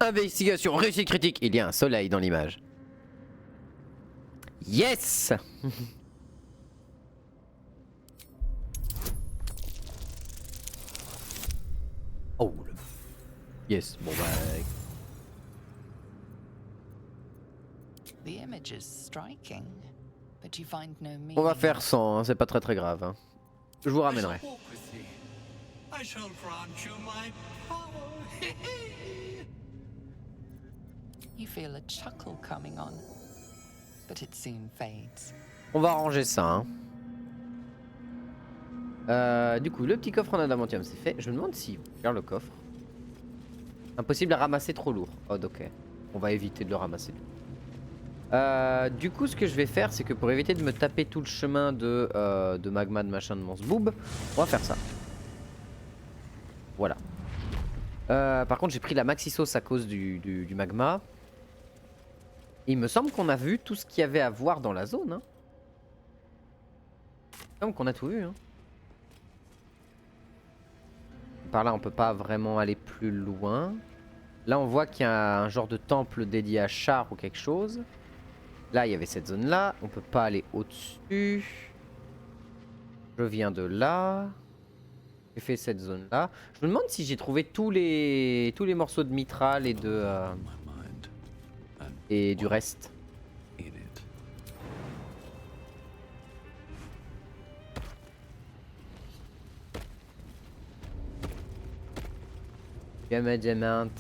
Investigation, réussite critique. Il y a un soleil dans l'image. Yes. Oh. Yes. Bon bah. The image is striking, but you find no meaning. On va faire 100, hein, c'est pas très grave. Hein. Je vous ramènerai. I shall walk with thee. I shall grant you my power. You feel a chuckle coming on, but it soon fades. On va ranger ça. Hein. Du coup, le petit coffre en adamantium, c'est fait. Je me demande si faire le coffre. Impossible à ramasser, trop lourd. Oh, ok. On va éviter de le ramasser. Du coup, ce que je vais faire, c'est que pour éviter de me taper tout le chemin de magma, de machin, de monstre boob, on va faire ça. Voilà. Par contre, j'ai pris la maxi sauce à cause du magma. Il me semble qu'on a vu tout ce qu'il y avait à voir dans la zone. Hein. Il me semble qu'on a tout vu. Hein. Par là, on peut pas vraiment aller plus loin. Là, on voit qu'il y a un genre de temple dédié à Char ou quelque chose. Là, il y avait cette zone-là. On peut pas aller au-dessus. Je viens de là. J'ai fait cette zone-là. Je me demande si j'ai trouvé tous les morceaux de mitral et de et du reste. Diamant.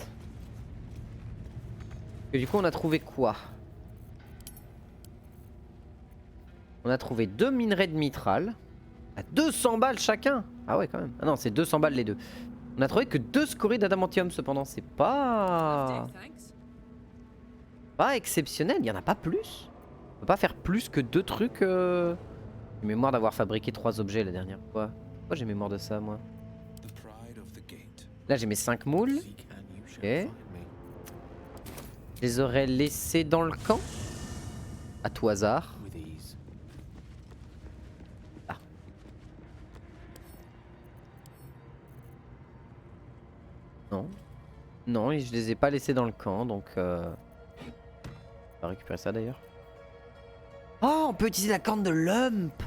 Et du coup, on a trouvé quoi? On a trouvé 2 minerais de mitral à 200 balles chacun. Ah ouais, quand même. Ah non, c'est 200 balles les deux. On a trouvé que 2 scories d'adamantium cependant. C'est pas exceptionnel. Il y en a pas plus. On peut pas faire plus que 2 trucs. J'ai mémoire d'avoir fabriqué 3 objets la dernière fois. Pourquoi j'ai mémoire de ça, moi? Là, j'ai mes 5 moules. Ok. Je les aurais laissés dans le camp. À tout hasard. Ah. Non. Non, et je les ai pas laissés dans le camp, donc... On va récupérer ça d'ailleurs. Oh, on peut utiliser la corne de lump.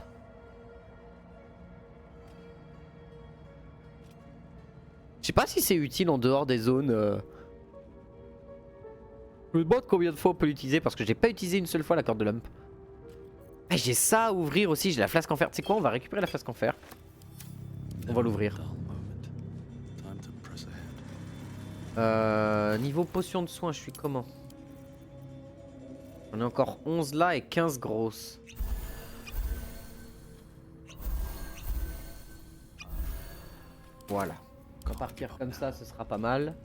Je sais pas si c'est utile en dehors des zones... Je me demande combien de fois on peut l'utiliser parce que j'ai pas utilisé une seule fois la corne de lump. Ah, j'ai ça à ouvrir aussi, j'ai la flasque en fer. Tu sais quoi, on va récupérer la flasque en fer. On va l'ouvrir. Niveau potion de soin, je suis comment? On est encore 11 là et 15 grosses. Voilà. On va partir comme ça, ce sera pas mal.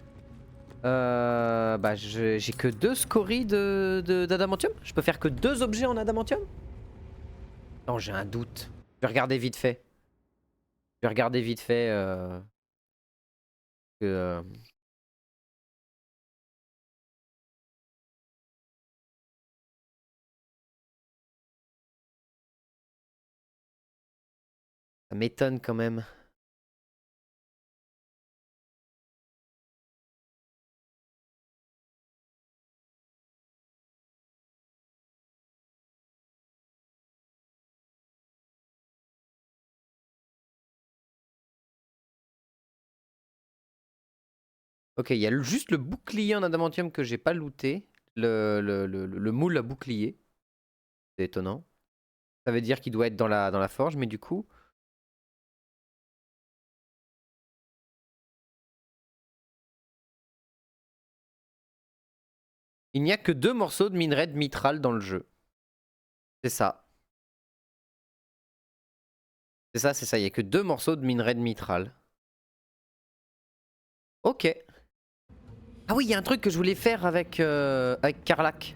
Bah j'ai que 2 scories d'adamantium. Je peux faire que 2 objets en adamantium? Non, j'ai un doute. Je vais regarder vite fait. Je vais regarder vite fait que... Ça m'étonne quand même. Ok, il y a juste le bouclier en adamantium que j'ai pas looté. Le moule à bouclier. C'est étonnant. Ça veut dire qu'il doit être dans la forge, mais du coup... Il n'y a que 2 morceaux de minerai de mitral dans le jeu. C'est ça. C'est ça, c'est ça. Il n'y a que 2 morceaux de minerai de mitral. Ok. Ah oui, il y a un truc que je voulais faire avec Karlach.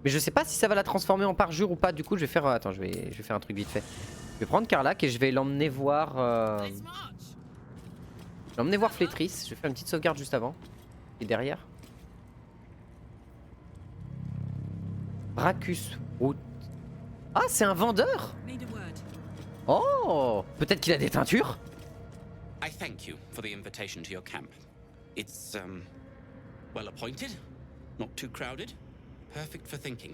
Mais je sais pas si ça va la transformer en parjure ou pas. Du coup, je vais faire... attends, je vais faire un truc vite fait. Je vais prendre Karlach et je vais l'emmener voir... Je vais l'emmener voir Flétrice. Je vais faire une petite sauvegarde juste avant. Et derrière. Bracus. Oh. Ah, c'est un vendeur. Oh, peut-être qu'il a des teintures. I thank you for the invitation to your camp. It's, well appointed, not too crowded, perfect for thinking.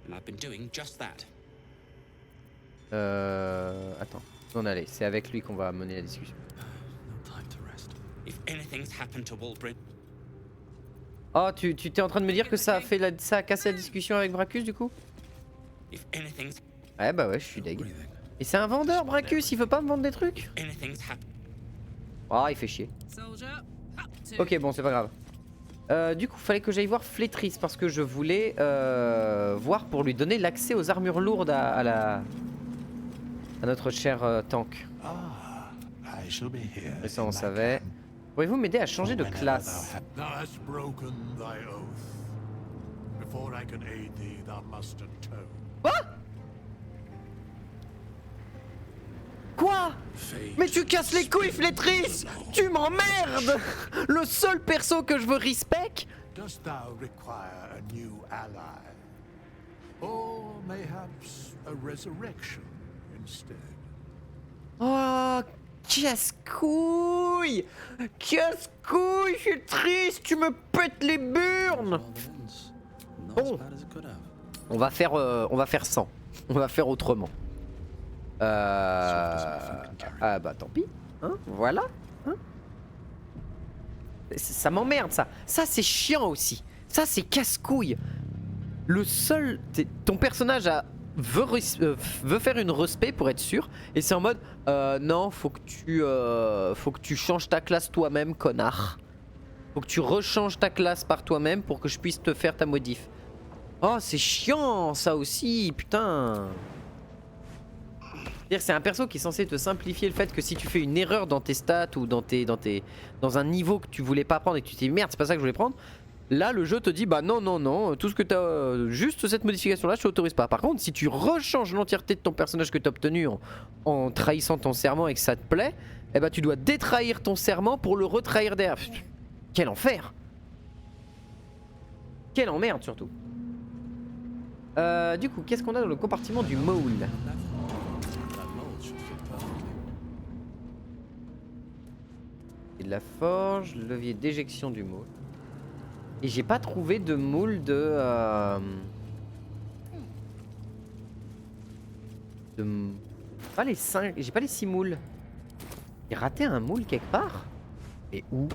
And I've been doing just that. Attends, on allait, c'est avec lui qu'on va mener la discussion. No time to rest. If anything's happened to Wulbrin... Oh, tu t'es en train de me dire que ça a cassé la discussion avec Bracus du coup? If anything's... Ouais bah ouais, je suis deg. Et c'est un vendeur Bracus, il veut pas me vendre des trucs? Oh, il fait chier. Ok, bon, c'est pas grave. Du coup, fallait que j'aille voir Flétrice parce que je voulais voir pour lui donner l'accès aux armures lourdes à notre cher tank. Et ça, on savait. Pourriez-vous m'aider à changer de classe? Quoi? Quoi? Mais tu casses les couilles, Flétrice! Tu m'emmerdes! Le seul perso que je veux respect? Dost thou require a new ally? Or mayhaps a resurrection instead? Oh, casse-couille! Casse-couille, je suis triste, tu me pètes les burnes! Bon, on va faire 100. On va faire autrement. Ah bah tant pis, hein, voilà. Hein, ça m'emmerde ça. Ça c'est chiant aussi. Ça c'est casse-couille. Le seul... Ton personnage veut faire une respect pour être sûr. Et c'est en mode non, faut que tu changes ta classe toi-même, connard. Faut que tu rechanges ta classe par toi-même pour que je puisse te faire ta modif. Oh c'est chiant ça aussi, putain. C'est-à-dire c'est un perso qui est censé te simplifier le fait que si tu fais une erreur dans tes stats ou dans un niveau que tu voulais pas prendre et que tu te dis merde c'est pas ça que je voulais prendre, là le jeu te dit bah non, tout ce que t'as, juste cette modification là je t'autorise pas. Par contre si tu rechanges l'entièreté de ton personnage que t'as obtenu en trahissant ton serment et que ça te plaît, eh bah tu dois détrahir ton serment pour le retrahir derrière. Quel enfer! Quelle emmerde surtout. Du coup qu'est-ce qu'on a dans le compartiment du moule? de la forge, levier d'éjection du moule. Et j'ai pas trouvé de moule de... Pas les 5... J'ai pas les 6 moules. J'ai raté un moule quelque part? Et où?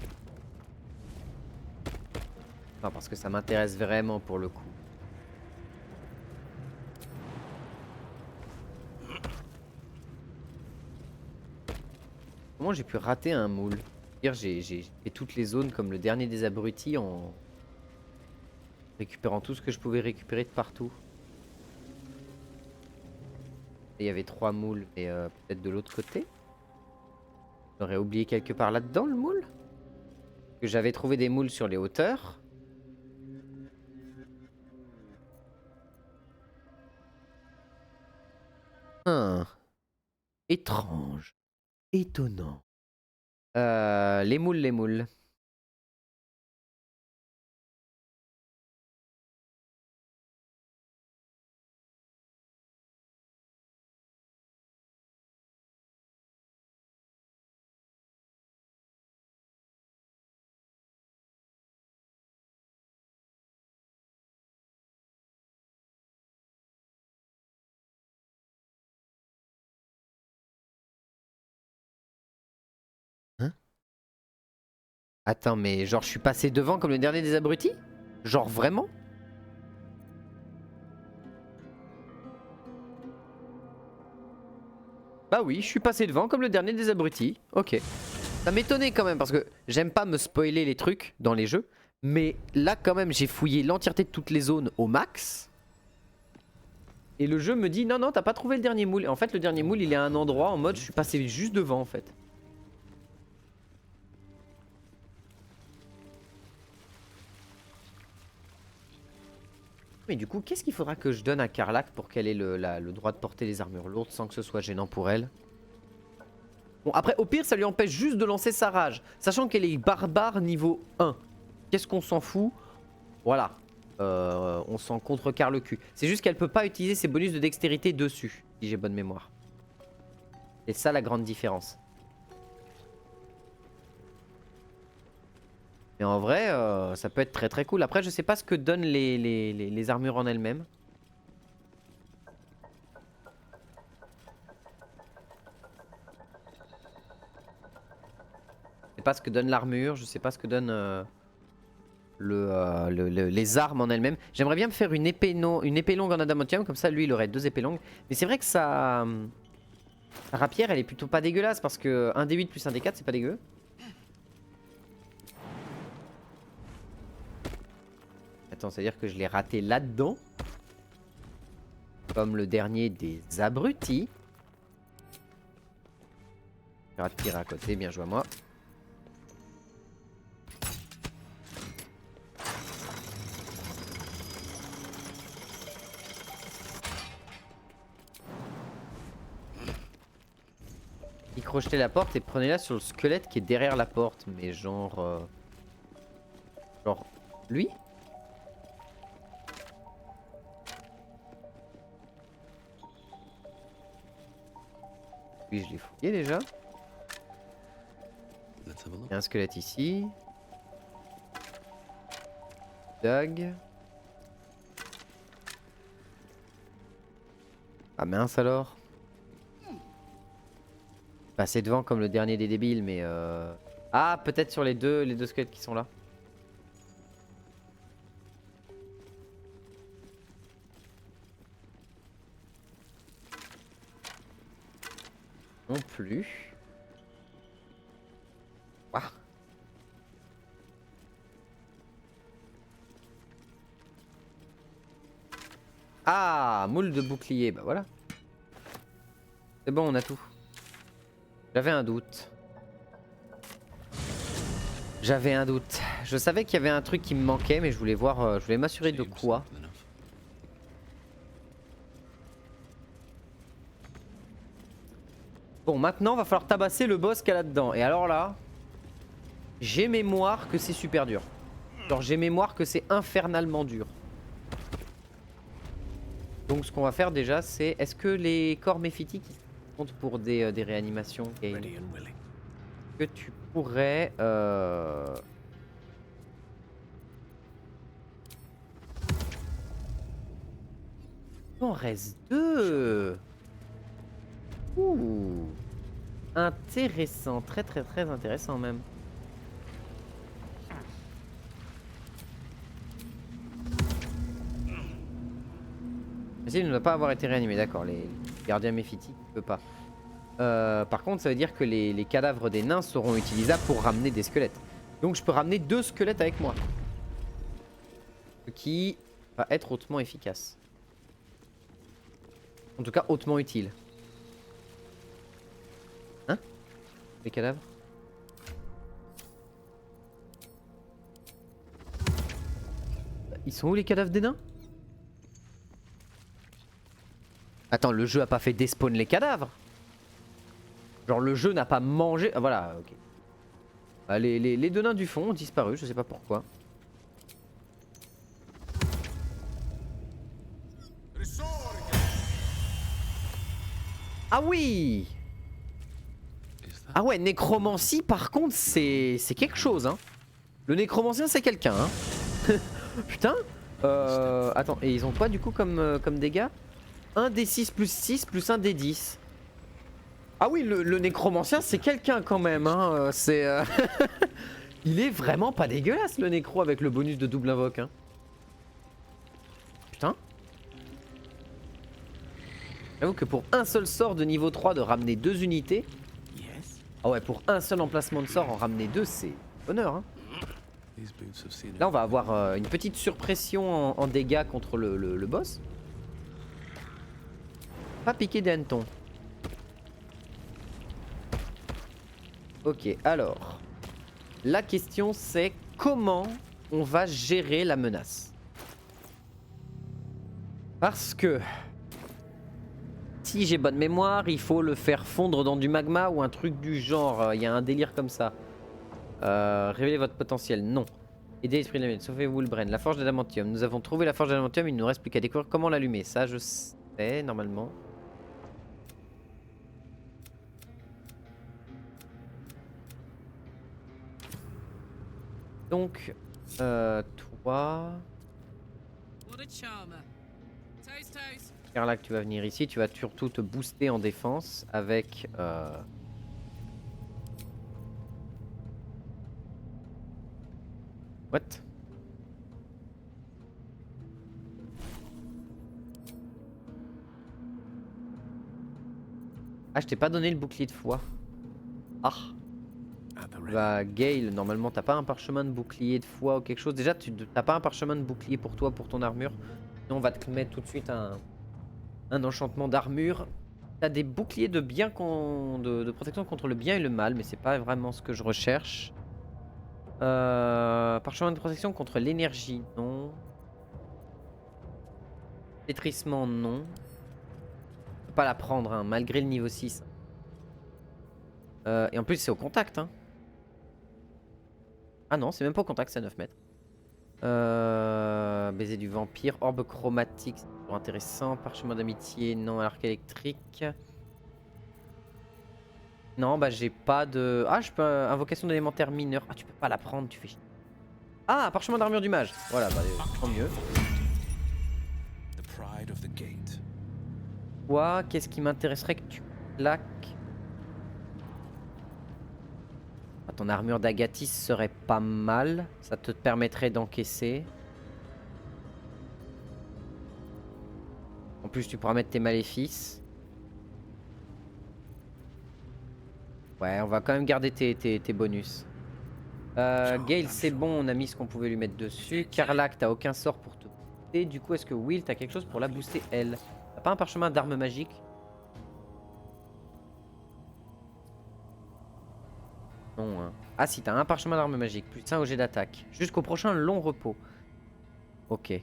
Non, parce que ça m'intéresse vraiment pour le coup. Comment j'ai pu rater un moule? J'ai fait toutes les zones comme le dernier des abrutis en récupérant tout ce que je pouvais récupérer de partout. Et il y avait 3 moules, mais peut-être de l'autre côté. J'aurais oublié quelque part là-dedans le moule? Que j'avais trouvé des moules sur les hauteurs. Étrange. Étonnant. Les moules, les moules. Hein? Attends, mais genre je suis passé devant comme le dernier des abrutis? Genre vraiment? Bah oui, je suis passé devant comme le dernier des abrutis. Ok. Ça m'étonnait quand même parce que j'aime pas me spoiler les trucs dans les jeux. Mais là quand même j'ai fouillé l'entièreté de toutes les zones au max. Et le jeu me dit non non t'as pas trouvé le dernier moule. Et en fait le dernier moule il est à un endroit en mode je suis passé juste devant en fait. Mais du coup qu'est-ce qu'il faudra que je donne à Karlach pour qu'elle ait le droit de porter les armures lourdes sans que ce soit gênant pour elle? Bon après au pire ça lui empêche juste de lancer sa rage. Sachant qu'elle est barbare niveau 1. Qu'est-ce qu'on s'en fout? Voilà. On s'en contrecarre le cul. C'est juste qu'elle peut pas utiliser ses bonus de dextérité dessus. Si j'ai bonne mémoire. C'est ça la grande différence. Mais en vrai ça peut être très très cool. Après je sais pas ce que donnent les armures en elles-mêmes. Je sais pas ce que donne l'armure. Je sais pas ce que donne... les armes en elles-mêmes. J'aimerais bien me faire une épée longue en adamantium, comme ça lui il aurait 2 épées longues. Mais c'est vrai que sa rapière elle est plutôt pas dégueulasse parce que 1 D8 plus 1 D4 c'est pas dégueu. Attends, c'est à dire que je l'ai raté là-dedans. Comme le dernier des abrutis. Je rate tir à côté, bien joué à moi. Il crochetez la porte et prenez-la sur le squelette qui est derrière la porte. Mais genre... Genre... Lui? Lui je l'ai fouillé déjà. Il y a un squelette ici. Doug. Ah mince alors. Passer devant comme le dernier des débiles mais ah peut-être sur les deux squelettes qui sont là. Non plus. Ah. Ah, moule de bouclier, bah voilà. C'est bon, on a tout. J'avais un doute. J'avais un doute. Je savais qu'il y avait un truc qui me manquait, mais je voulais voir, je voulais m'assurer de quoi. Bon, maintenant, va falloir tabasser le boss qu'il y a là-dedans. Et alors là, j'ai mémoire que c'est super dur. Genre, j'ai mémoire que c'est infernalement dur. Donc, ce qu'on va faire déjà, c'est... Est-ce que les corps méphitiques comptent pour des réanimations? Que tu pourrais... Il en reste 2. Ouh. Intéressant, très très très intéressant même. Il ne doit pas avoir été réanimé, d'accord, les gardiens méphitiques ne peut pas. Par contre ça veut dire que les cadavres des nains seront utilisables pour ramener des squelettes. Donc je peux ramener 2 squelettes avec moi. Ce qui va être hautement efficace. En tout cas hautement utile. Hein? Les cadavres? Ils sont où les cadavres des nains? Attends, le jeu a pas fait despawn les cadavres? Genre le jeu n'a pas mangé... Ah voilà, ok. Ah, les 2 nains du fond ont disparu, je sais pas pourquoi. Ah oui! Ah ouais, nécromancie par contre c'est quelque chose hein. Le nécromancien c'est quelqu'un hein. Putain. Attends, et ils ont quoi du coup comme dégâts? 1 D6 plus 6 plus 1 D10. Ah oui, le nécromancien c'est quelqu'un quand même hein. C'est il est vraiment pas dégueulasse le nécro avec le bonus de double invoque hein. Putain. J'avoue que pour un seul sort de niveau 3 de ramener 2 unités. Ah ouais, pour un seul emplacement de sort en ramener 2 c'est honneur hein. Là on va avoir une petite surpression en dégâts contre le boss. Pas piquer des hannetons. Ok, alors. La question c'est comment on va gérer la menace. Parce que... si j'ai bonne mémoire, il faut le faire fondre dans du magma ou un truc du genre. Il y a un délire comme ça. Révélez votre potentiel, non. Aidez l'esprit de la lumière, sauvez Wulbren. La forge d'adamantium. Nous avons trouvé la forge d'adamantium, il ne nous reste plus qu'à découvrir comment l'allumer. Ça je sais normalement. Donc, toi... Karlach, tu vas venir ici, tu vas surtout te booster en défense avec... What? Ah, je t'ai pas donné le bouclier de foi. Ah. Bah Gale, normalement t'as pas un parchemin de bouclier de foi ou quelque chose. Déjà tu t'as pas un parchemin de bouclier pour toi, pour ton armure. Sinon on va te mettre tout de suite un enchantement d'armure. T'as des boucliers de bien de protection contre le bien et le mal, mais c'est pas vraiment ce que je recherche. Parchemin de protection contre l'énergie, non. Pétrissement, non. Je peux pas la prendre hein, malgré le niveau 6. Et en plus c'est au contact hein. Ah non, c'est même pas au contact, c'est à 9 mètres. Baiser du vampire, orbe chromatique, c'est toujours intéressant. Parchemin d'amitié, non. Arc électrique. Non, bah j'ai pas de... Ah, je peux... Invocation d'élémentaire mineur. Ah, tu peux pas la prendre, tu fais chier. Ah, parchemin d'armure du mage. Voilà, bah tant mieux. Toi, qu'est-ce qui m'intéresserait que tu claques? Ton armure d'Agathis serait pas mal. Ça te permettrait d'encaisser. En plus, tu pourras mettre tes maléfices. Ouais, on va quand même garder tes bonus. Gale, c'est bon, on a mis ce qu'on pouvait lui mettre dessus. Karlach, t'as aucun sort pour te booster. Du coup, est-ce que Will, t'as quelque chose pour la booster elle? T'as pas un parchemin d'armes magiques? Non, hein. Ah si, t'as un parchemin d'armes magiques, plus 1 au jet d'attaque. Jusqu'au prochain long repos. Ok. Mais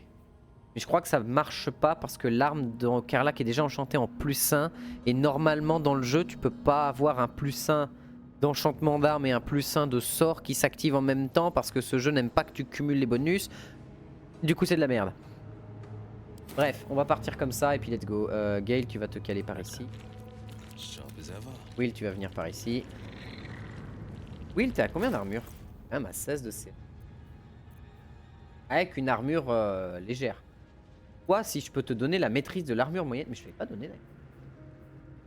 je crois que ça marche pas parce que l'arme de Karlach est déjà enchantée en plus 1. Et normalement dans le jeu, tu peux pas avoir un plus 1 d'enchantement d'armes et un plus 1 de sort qui s'active en même temps parce que ce jeu n'aime pas que tu cumules les bonus. Du coup c'est de la merde. Bref, on va partir comme ça et puis let's go. Gale, tu vas te caler par ici. Will, tu vas venir par ici. Will, t'es à combien d'armure? Quand même à 16 de C. Avec une armure légère. Toi, si je peux te donner la maîtrise de l'armure moyenne. Mais je ne l'ai pas donné là.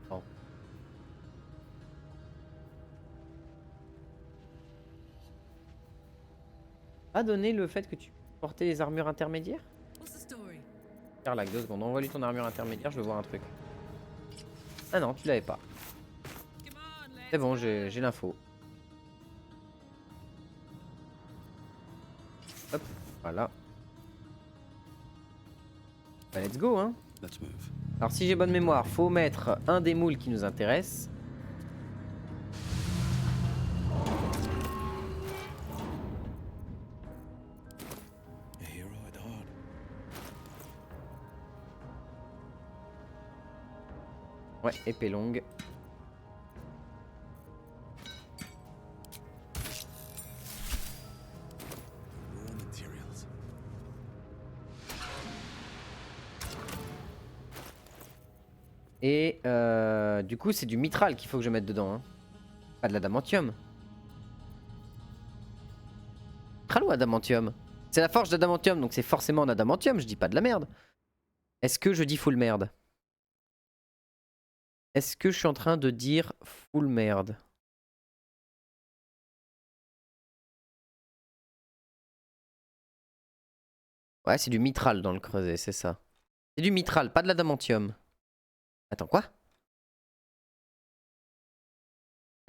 Oh. Pas donné le fait que tu portais les armures intermédiaires? Carlac, 2 secondes. Envoie-lui ton armure intermédiaire, je veux voir un truc. Ah non, tu l'avais pas. C'est bon, j'ai l'info. Hop, voilà. Bah, let's go, hein. Alors si j'ai bonne mémoire, faut mettre un des moules qui nous intéresse. Ouais, épée longue. Et du coup, c'est du mitral qu'il faut que je mette dedans. Hein. Pas de l'adamantium. Mitral ou adamantium? C'est la forge d'adamantium, donc c'est forcément en adamantium. Je dis pas de la merde. Est-ce que je dis full merde? Est-ce que je suis en train de dire full merde? Ouais, c'est du mitral dans le creuset, c'est ça. C'est du mitral, pas de l'adamantium. Attends, quoi?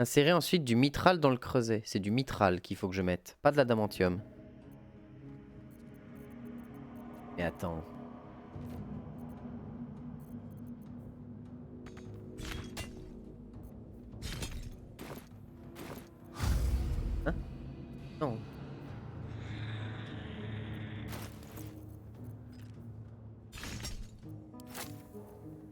Insérer ensuite du mitral dans le creuset. C'est du mitral qu'il faut que je mette, pas de l'adamantium. Mais attends. Hein? Non.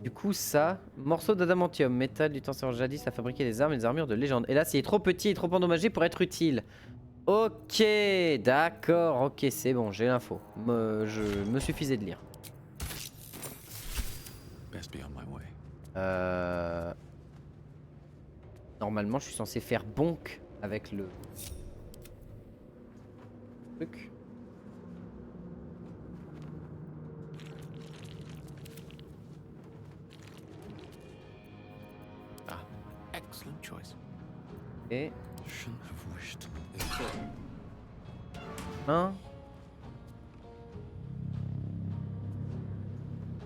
Du coup ça, morceau d'adamantium, métal d'utensile jadis à fabriquer des armes et des armures de légende. Et là c'est trop petit et trop endommagé pour être utile. Ok, d'accord, ok c'est bon, j'ai l'info. Je me suffisais de lire. Normalement je suis censé faire bonk avec le truc. Et... Hein?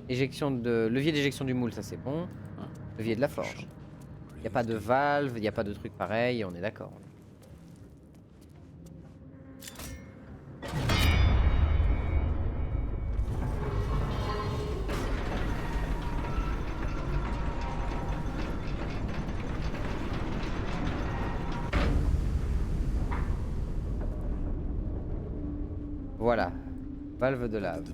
Éjection de... Levier d'éjection du moule, ça c'est bon. Levier de la forge. Il n'y a pas de valve, il n'y a pas de truc pareil, on est d'accord. Voilà, valve de lave.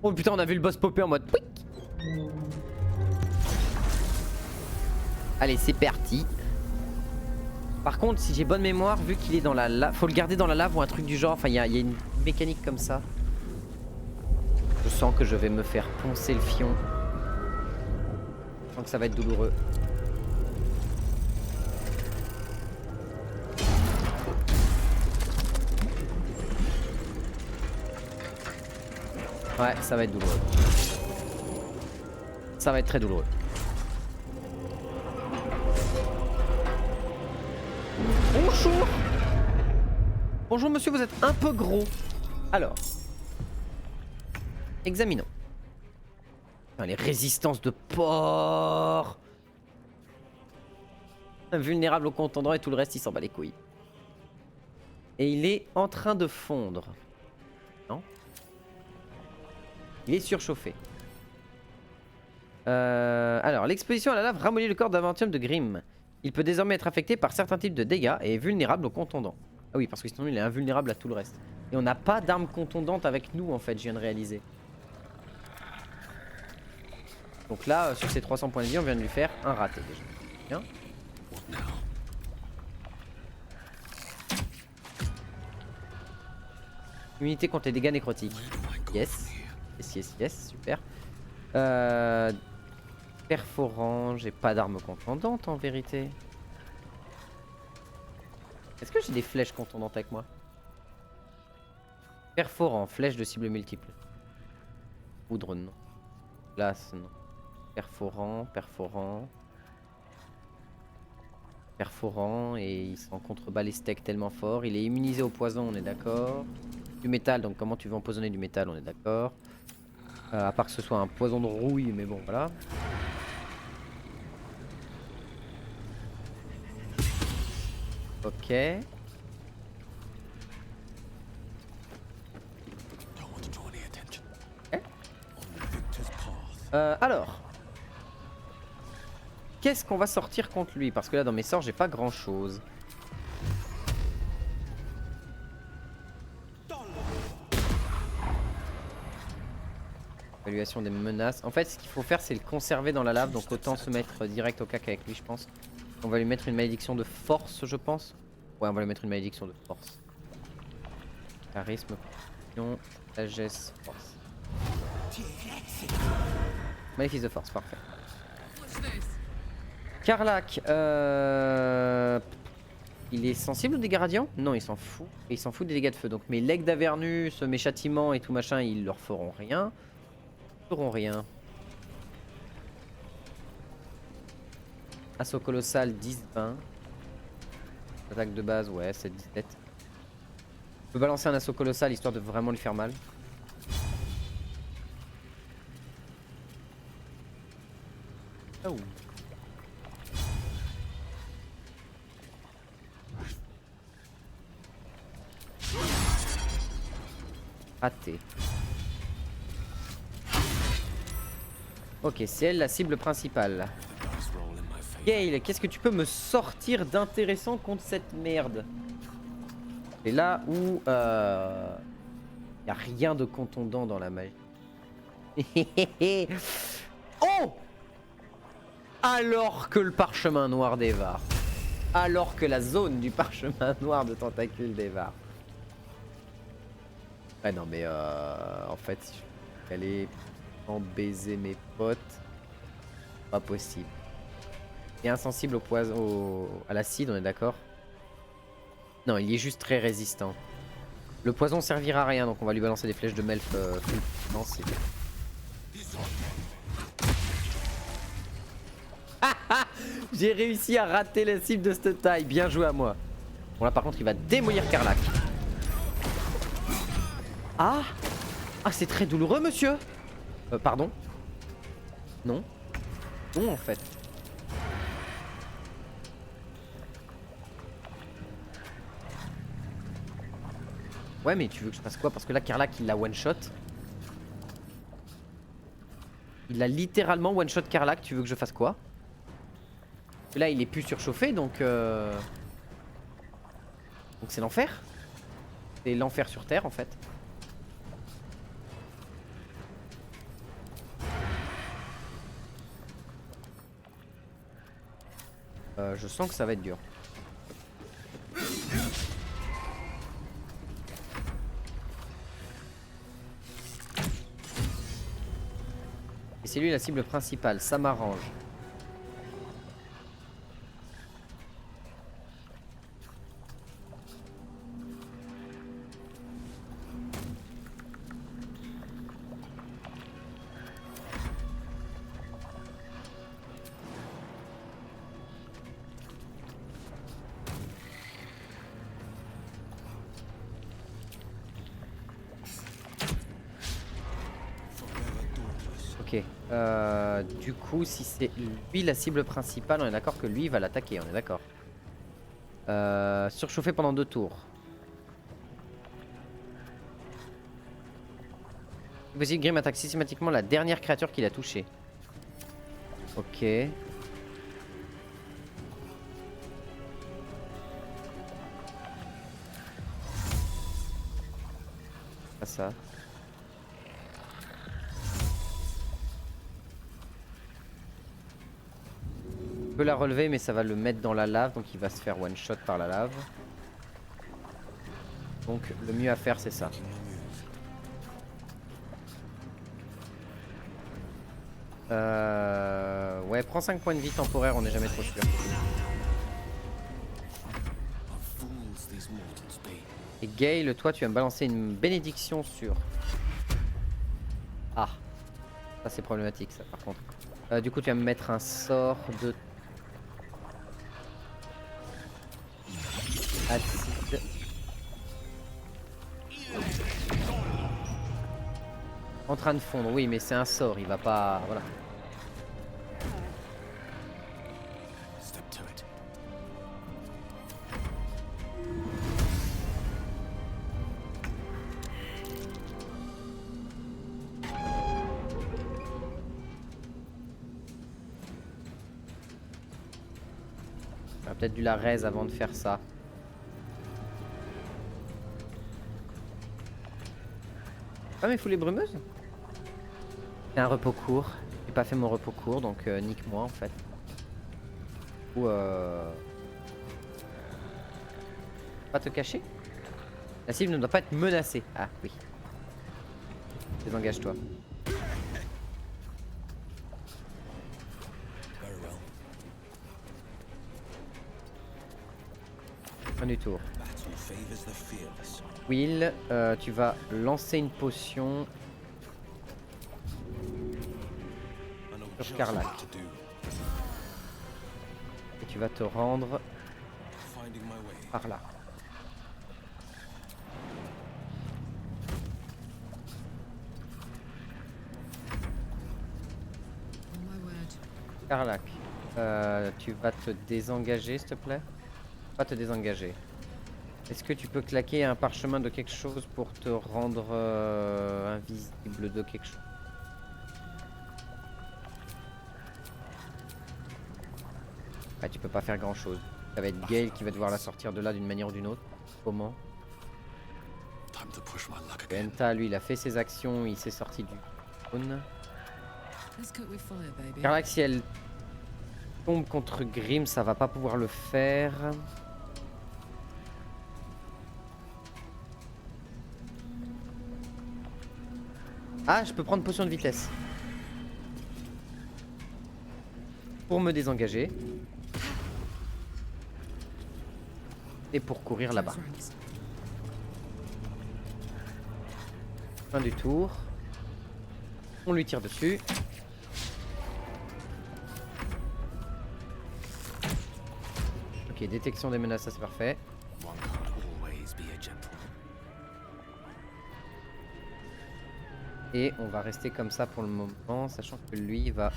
Oh putain, on a vu le boss popper en mode pouic. Allez, c'est parti. Par contre, si j'ai bonne mémoire, vu qu'il est dans la lave, faut le garder dans la lave ou un truc du genre. Enfin, il y a une mécanique comme ça. Je sens que je vais me faire poncer le fion. Je sens que ça va être douloureux. Ouais, ça va être douloureux. Ça va être très douloureux. Bonjour. Bonjour monsieur, vous êtes un peu gros. Alors. Examinons. Enfin, les résistances de porc. Invulnérable au contendant et tout le reste il s'en bat les couilles. Et il est en train de fondre. Non? Il est surchauffé. Alors, l'exposition à la lave ramollit le corps d'adamantium de Grimm. Il peut désormais être affecté par certains types de dégâts et est vulnérable aux contondants. Ah oui, parce que sinon il est invulnérable à tout le reste. Et on n'a pas d'arme contondante avec nous en fait, je viens de réaliser. Donc là, sur ces 300 points de vie, on vient de lui faire un raté déjà. Bien. Immunité contre les dégâts nécrotiques. Yes. Yes, yes, yes, super. Perforant, j'ai pas d'arme contondante en vérité. Est-ce que j'ai des flèches contondantes avec moi? Perforant, flèche de cible multiple. Poudre, non. Glace, non. Perforant, perforant. Perforant, et il s'en contrebat les steaks tellement fort. Il est immunisé au poison, on est d'accord. Du métal, donc comment tu veux empoisonner du métal, on est d'accord. À part que ce soit un poison de rouille, mais bon, voilà. Ok. Alors. Qu'est-ce qu'on va sortir contre lui? Parce que là, dans mes sorts, j'ai pas grand-chose. Évaluation des menaces. En fait, ce qu'il faut faire, c'est le conserver dans la lave. Donc autant se mettre direct au cac avec lui, je pense. On va lui mettre une malédiction de force, je pense. Ouais, on va lui mettre une malédiction de force. Charisme, constitution, sagesse, force. Maléfice de force, parfait. Karlach, il est sensible aux dégâts radiants? Non, il s'en fout. Et il s'en fout des dégâts de feu. Donc mes legs d'Avernus, mes châtiments et tout machin, ils leur feront rien. Ils feront rien. Assaut colossal, 10-20. Attaque de base, ouais, c'est 17. Je peux balancer un assaut colossal histoire de vraiment lui faire mal. Oh. Raté. Ok, c'est elle la cible principale. Gale, qu'est-ce que tu peux me sortir d'intéressant contre cette merde? C'est là où y a rien de contondant dans la magie. Oh! Alors que le parchemin noir d'Evar. Alors que la zone du parchemin noir de tentacule d'Evar. Ouais non mais en fait si je vais aller en baiser mes potes, pas possible. Il est insensible au poison, à l'acide, on est d'accord? Non, il est juste très résistant. Le poison servira à rien, donc on va lui balancer des flèches de melf full sensible. J'ai réussi à rater la cible de cette taille, bien joué à moi. Bon là par contre il va démolir Karlach. Ah! Ah c'est très douloureux monsieur. Pardon? Non? Non en fait. Ouais mais tu veux que je fasse quoi? Parce que là Karlach il l'a one shot. Il a littéralement one shot Karlach, tu veux que je fasse quoi? Là il est plus surchauffé donc c'est l'enfer. C'est l'enfer sur terre en fait. Je sens que ça va être dur. Et c'est lui la cible principale, ça m'arrange. Ok, du coup si c'est lui la cible principale, on est d'accord que lui il va l'attaquer, on est d'accord. Surchauffer pendant 2 tours. Si possible, Grim attaque systématiquement la dernière créature qu'il a touchée. Ok. Pas ça. Je peux la relever mais ça va le mettre dans la lave donc il va se faire one shot par la lave. Donc le mieux à faire c'est ça. Ouais, prends 5 points de vie temporaire, on n'est jamais trop sûr. Et Gale, toi tu vas me balancer une bénédiction sur... Ah, ça c'est problématique ça par contre. Du coup tu vas me mettre un sort de... Acide. En train de fondre, oui mais c'est un sort, il va pas... Voilà. J'aurais peut-être dû la raise avant de faire ça. Ah mais foulée brumeuse. C'est un repos court. J'ai pas fait mon repos court donc nique-moi en fait. Ou pas te cacher. La cible ne doit pas être menacée. Ah oui. Désengage-toi. Fin du tour. Will, tu vas lancer une potion sur Karlach. Et tu vas te rendre par là. Karlach, tu vas te désengager s'il te plaît. Pas te désengager. Est-ce que tu peux claquer un parchemin de quelque chose pour te rendre invisible de quelque chose? Ah, tu peux pas faire grand chose. Ça va être Gale qui va devoir la sortir de là d'une manière ou d'une autre. Comment? Enta, lui, il a fait ses actions, il s'est sorti du trône. Karlach, si elle tombe contre Grimm, ça va pas pouvoir le faire. Ah, je peux prendre potion de vitesse. Pour me désengager. Et pour courir là-bas. Fin du tour. On lui tire dessus. Ok, détection des menaces, ça c'est parfait. Et on va rester comme ça pour le moment, sachant que lui va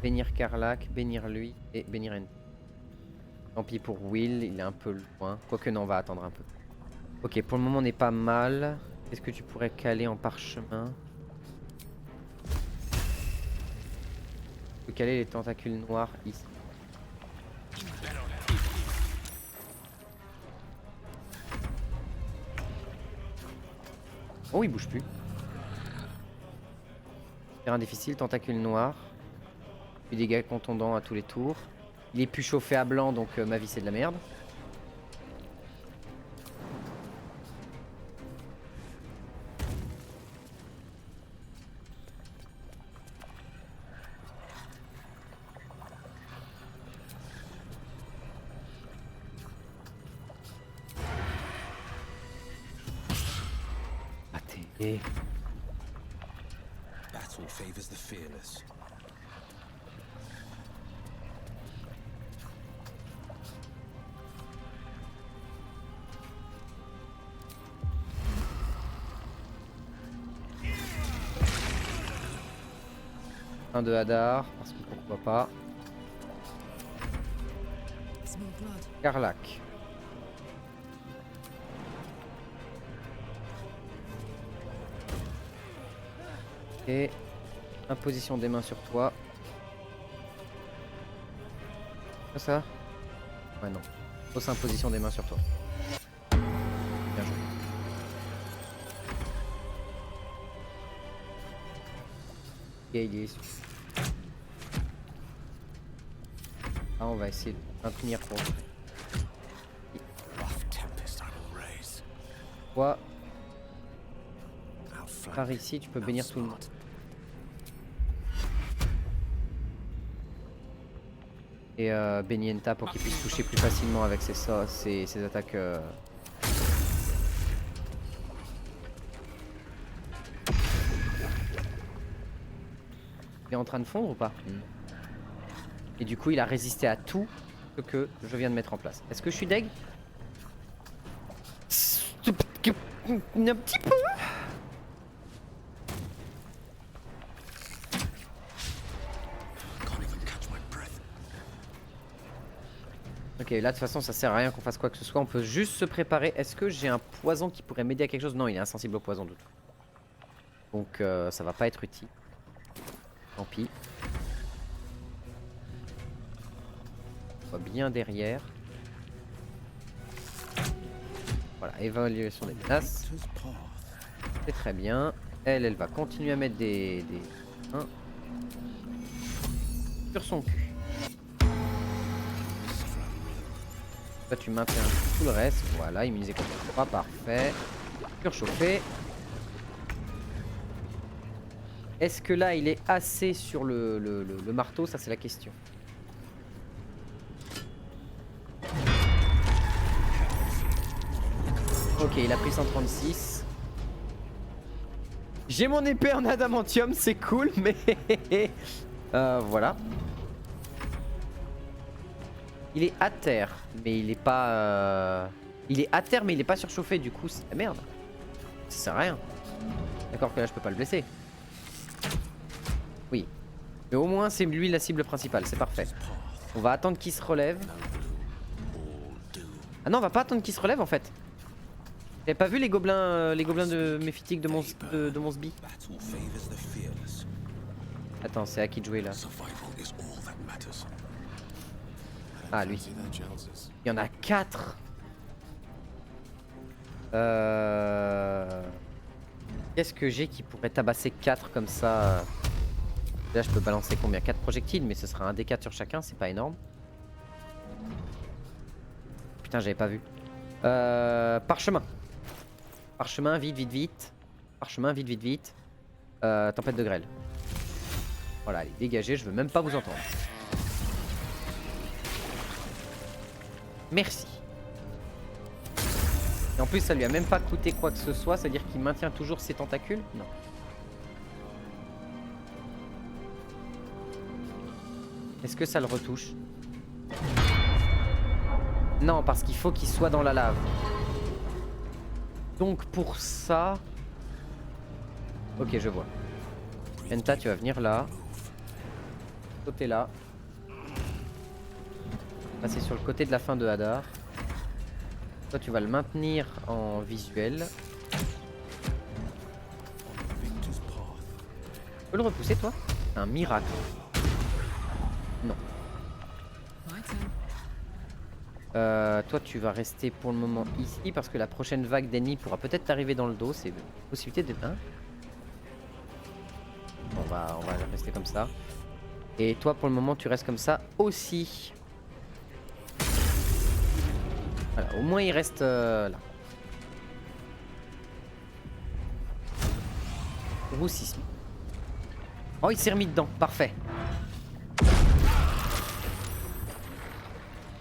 bénir Karlach, bénir lui et bénir Enta. Tant pis pour Will, il est un peu loin. Quoique non, on va attendre un peu. Ok, pour le moment on est pas mal. Est-ce que tu pourrais caler en parchemin? Tu peux caler les tentacules noirs ici. Oh, il bouge plus. Terrain difficile, tentacule noir. Des dégâts contondants à tous les tours. Il est plus chauffé à blanc, donc ma vie c'est de la merde. Raté. Battle favors the fearless. Un de Hadar, parce que pourquoi pas. Karlach. Et imposition des mains sur toi. C'est ça? Ouais non. Fausse imposition des mains sur toi. Bien joué. Et il est... Ah, on va essayer de maintenir pour... Toi, par ici, tu peux bénir tout le monde. Et Benienta pour qu'il puisse toucher plus facilement avec ses attaques. Il est en train de fondre ou pas? Et du coup il a résisté à tout ce que je viens de mettre en place. Est-ce que je suis deg? Un petit peu. Ok, là de toute façon ça sert à rien qu'on fasse quoi que ce soit, on peut juste se préparer. Est-ce que j'ai un poison qui pourrait m'aider à quelque chose? Non, il est insensible au poison de tout. Donc ça va pas être utile. Tant pis. On va bien derrière. Voilà, évaluation des menaces. C'est très bien. Elle va continuer à mettre des... sur son cul. Toi tu maintiens tout le reste. Voilà, immunisé contre le froid, parfait. Surchauffé. Est-ce que là il est assez sur le marteau? Ça c'est la question. Ok, il a pris 136. J'ai mon épée en adamantium, c'est cool, mais... voilà. Il est à terre, mais il est pas... Il est à terre, mais il est pas surchauffé, du coup, c'est la merde. Ça sert à rien. D'accord que là, je peux pas le blesser. Oui. Mais au moins, c'est lui la cible principale, c'est parfait. On va attendre qu'il se relève. Ah non, on va pas attendre qu'il se relève, en fait. J'avais pas vu les gobelins de méphitique de mon sbi. Attends, c'est à qui de jouer là? Ah, lui. Il y en a 4. Qu'est-ce que j'ai qui pourrait tabasser 4 comme ça? Là, je peux balancer combien? 4 projectiles, mais ce sera un D4 sur chacun, c'est pas énorme. Putain, j'avais pas vu. Parchemin. Parchemin, vite, vite, vite. Parchemin, vite, vite, vite. Tempête de grêle. Voilà, allez, dégagez, je veux même pas vous entendre. Merci. Et en plus, ça lui a même pas coûté quoi que ce soit, c'est-à-dire qu'il maintient toujours ses tentacules? Non. Est-ce que ça le retouche? Non, parce qu'il faut qu'il soit dans la lave. Donc pour ça... Ok, je vois. Enta, tu vas venir là. Sauter là. Passer sur le côté de la fin de Hadar. Toi, tu vas le maintenir en visuel. Tu peux le repousser, toi? C'est un miracle. Non. Toi tu vas rester pour le moment ici parce que la prochaine vague d'ennemis pourra peut-être t'arriver dans le dos. C'est une possibilité de... Hein, on va rester comme ça. Et toi pour le moment tu restes comme ça aussi. Voilà, au moins il reste là. Roussisme. Oh, il s'est remis dedans, parfait.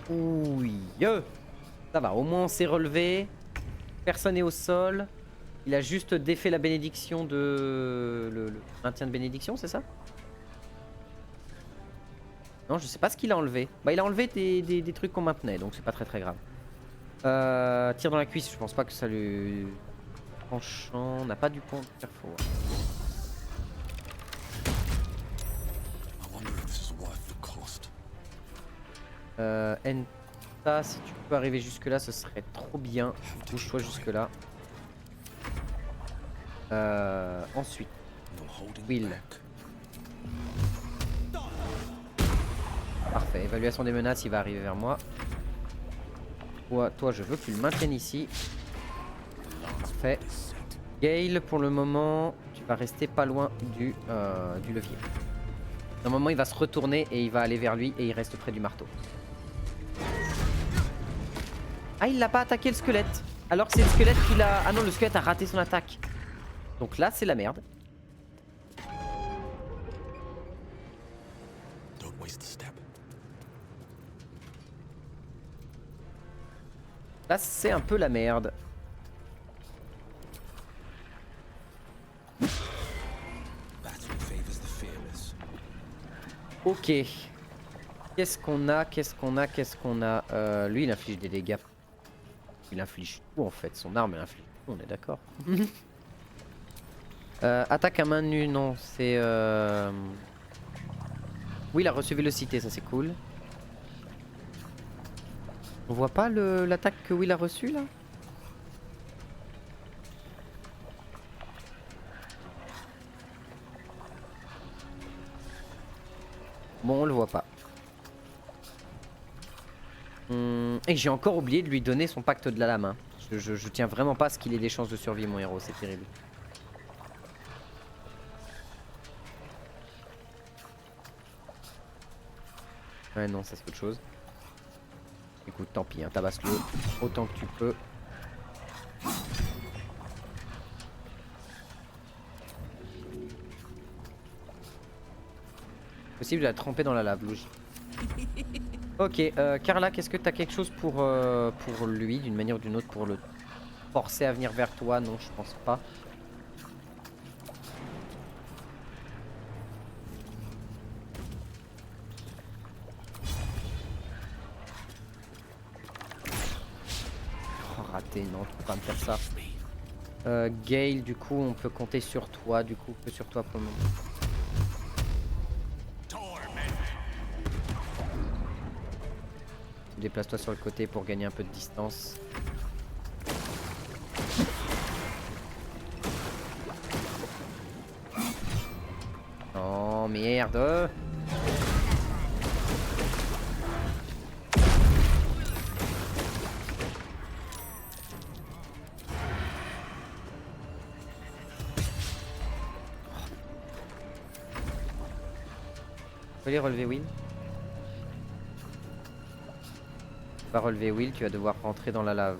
Oui, ça va, au moins on s'est relevé. Personne n'est au sol. Il a juste défait la bénédiction de... Le maintien de bénédiction, c'est ça? Non, je sais pas ce qu'il a enlevé. Bah, il a enlevé des trucs qu'on maintenait, donc c'est pas très grave. Tire dans la cuisse, je pense pas que ça lui... Tranchant, on n'a pas du point de faire fort. Enta, si tu peux arriver jusque là, ce serait trop bien. Bouge-toi jusque là. Ensuite, Will. Parfait, évaluation des menaces, il va arriver vers moi. Toi, je veux que tu le maintiennes ici. Parfait. Gale, pour le moment, tu vas rester pas loin du levier. Normalement, il va se retourner et il va aller vers lui et il reste près du marteau. Ah, il l'a pas attaqué le squelette. Alors que c'est le squelette qui l'a... Ah non, le squelette a raté son attaque. Donc là, c'est la merde. Là, c'est un peu la merde. Battle favors the fearless. Ok. Qu'est-ce qu'on a? Lui, il inflige des dégâts. Il inflige tout en fait. Son arme, elle inflige tout, on est d'accord. Attaque à main nue, non. C'est... Oui, il a reçu Vélocité, ça c'est cool. On voit pas l'attaque que Will a reçue là? Bon, on le voit pas. Et j'ai encore oublié de lui donner son pacte de la lame. Hein. Je tiens vraiment pas à ce qu'il ait des chances de survie, mon héros, c'est terrible. Ouais, non, ça c'est autre chose. Écoute, tant pis, hein, tabasse-le autant que tu peux. Possible de la tremper dans la lave, logique. Ok, Carla, qu'est-ce que t'as quelque chose pour lui, d'une manière ou d'une autre, pour le forcer à venir vers toi? Non, je pense pas. Oh, raté, non, tu peux pas me faire ça. Gale, du coup, on peut compter sur toi, du coup, que sur toi pour le moment. Déplace-toi sur le côté pour gagner un peu de distance. Oh merde! Tu peux les relever, Will? Tu vas relever Will, tu vas devoir rentrer dans la lave.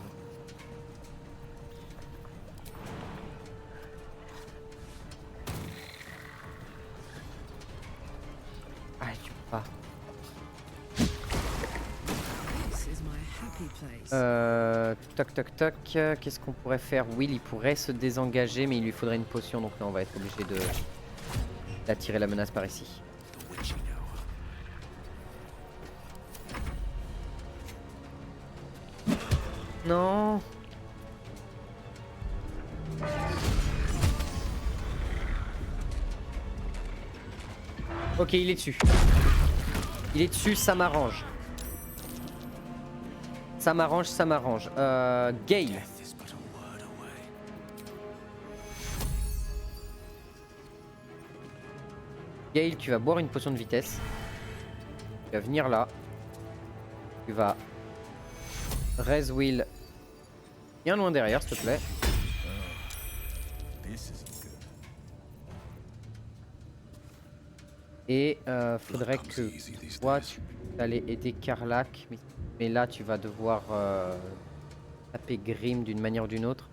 Ah, tu peux pas. Toc toc toc. Qu'est-ce qu'on pourrait faire? Will, il pourrait se désengager, mais il lui faudrait une potion, donc là on va être obligé d'attirer la menace par ici. Non. Ok, il est dessus. Il est dessus, ça m'arrange. Ça m'arrange, ça m'arrange. Gale. Gale, tu vas boire une potion de vitesse. Tu vas venir là. Tu vas... Raise Will. Bien loin derrière, s'il te plaît. Et faudrait que toi, tu allais aider Karlach. Mais là, tu vas devoir taper Grim d'une manière ou d'une autre.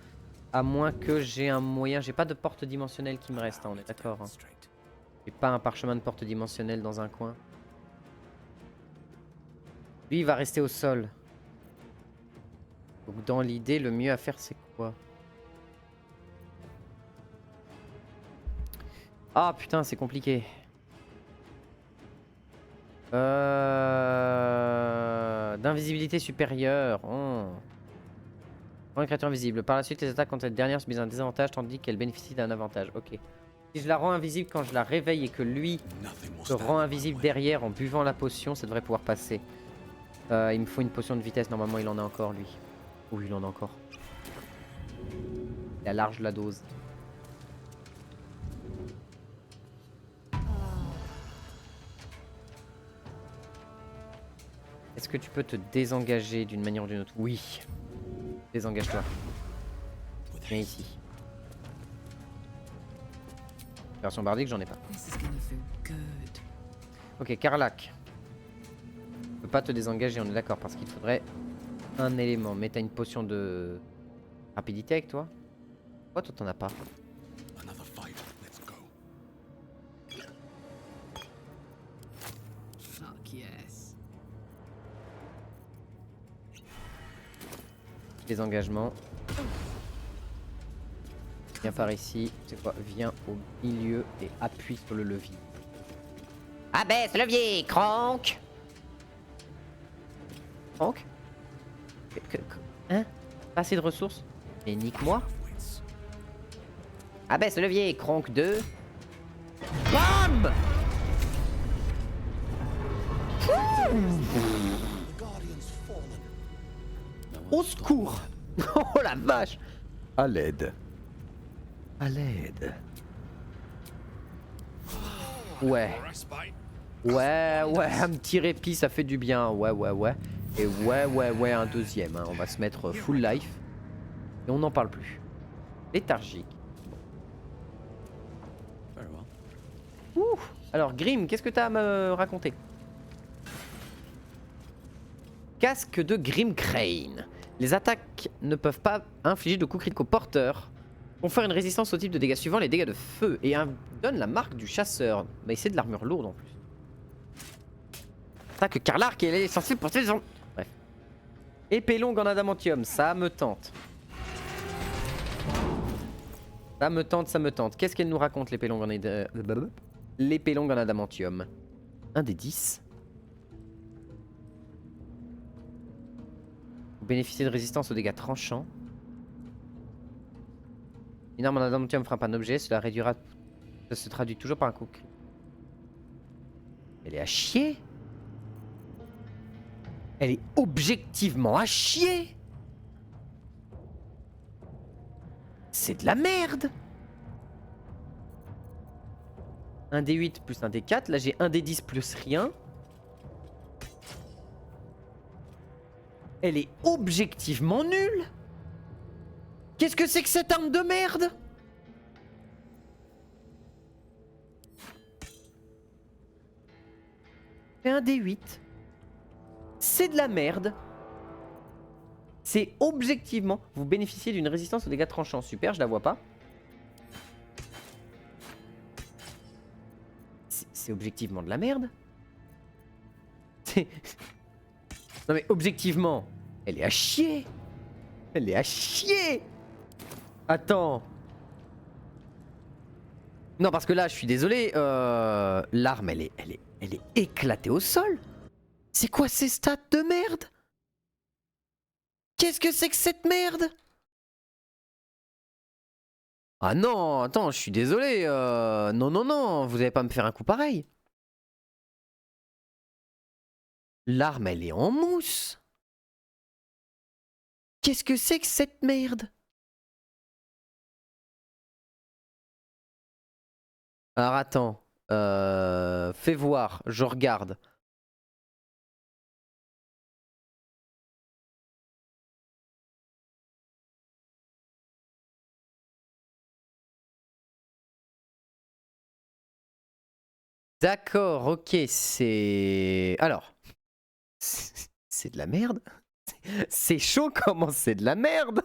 À moins que j'ai un moyen. J'ai pas de porte dimensionnelle qui me reste, hein, on est d'accord. Hein. J'ai pas un parchemin de porte dimensionnelle dans un coin. Lui, il va rester au sol. Donc dans l'idée, le mieux à faire, c'est quoi? Ah putain, c'est compliqué. D'invisibilité supérieure. Oh. Rend une créature invisible. Par la suite, les attaques contre cette dernière subissent un désavantage tandis qu'elle bénéficie d'un avantage. Ok. Si je la rends invisible quand je la réveille et que lui se rend invisible derrière en buvant la potion, ça devrait pouvoir passer. Il me faut une potion de vitesse. Normalement, il en a encore, lui. Oui, il en a encore. Il a large la dose. Est-ce que tu peux te désengager d'une manière ou d'une autre? Oui. Désengage-toi. Viens ici. Version bardique, j'en ai pas. Ok, Karlach. Tu peux pas te désengager, on est d'accord, parce qu'il te faudrait un élément. Mais t'as une potion de rapidité avec toi? Pourquoi toi t'en as pas? Les engagements. Viens par ici. C'est quoi? Viens au milieu et appuie sur le levier. Abaisse le levier, Cronk. Cronk? Hein? Pas assez de ressources? Mais nique-moi. Abaisse le levier, Cronk 2. BAM! Au secours! Oh la vache! À l'aide. À l'aide. Ouais. Ouais, un petit répit, ça fait du bien. Ouais. Et ouais, un deuxième. Hein. On va se mettre full life. Et on n'en parle plus. Léthargique. Ouh. Alors, Grim, qu'est-ce que t'as à me raconter? Casque de Grim Crane. Les attaques ne peuvent pas infliger de coups critiques au porteur. Confère une résistance au type de dégâts suivant les dégâts de feu. Et donne la marque du chasseur. Mais c'est de l'armure lourde en plus. Attaque car l'arc elle est censée porter les... Bref. Épée longue en adamantium. Ça me tente. Ça me tente. Qu'est-ce qu'elle nous raconte l'épée longue en l'épée longue en adamantium. Un des 10. Vous bénéficiez de résistance aux dégâts tranchants. Une arme en adamantium frappe un objet, cela réduira... Ça se traduit toujours par un coup. Elle est à chier. Elle est objectivement à chier. C'est de la merde. Un D8 plus un D4. Là j'ai un D10 plus rien. Elle est objectivement nulle. Qu'est-ce que c'est que cette arme de merde? Et un D8. C'est de la merde. C'est objectivement... Vous bénéficiez d'une résistance aux dégâts tranchants. Super, je la vois pas. C'est objectivement de la merde. Non mais objectivement, elle est à chier. Elle est à chier. Attends. Non parce que là, je suis désolé. L'arme, elle est éclatée au sol. C'est quoi ces stats de merde? Qu'est-ce que c'est que cette merde? Ah non, attends, je suis désolé. Non, vous allez pas me faire un coup pareil. L'arme, elle est en mousse. Qu'est-ce que c'est que cette merde? Alors attends. Fais voir, je regarde. D'accord, ok, c'est... Alors, c'est de la merde. C'est chaud comment c'est de la merde.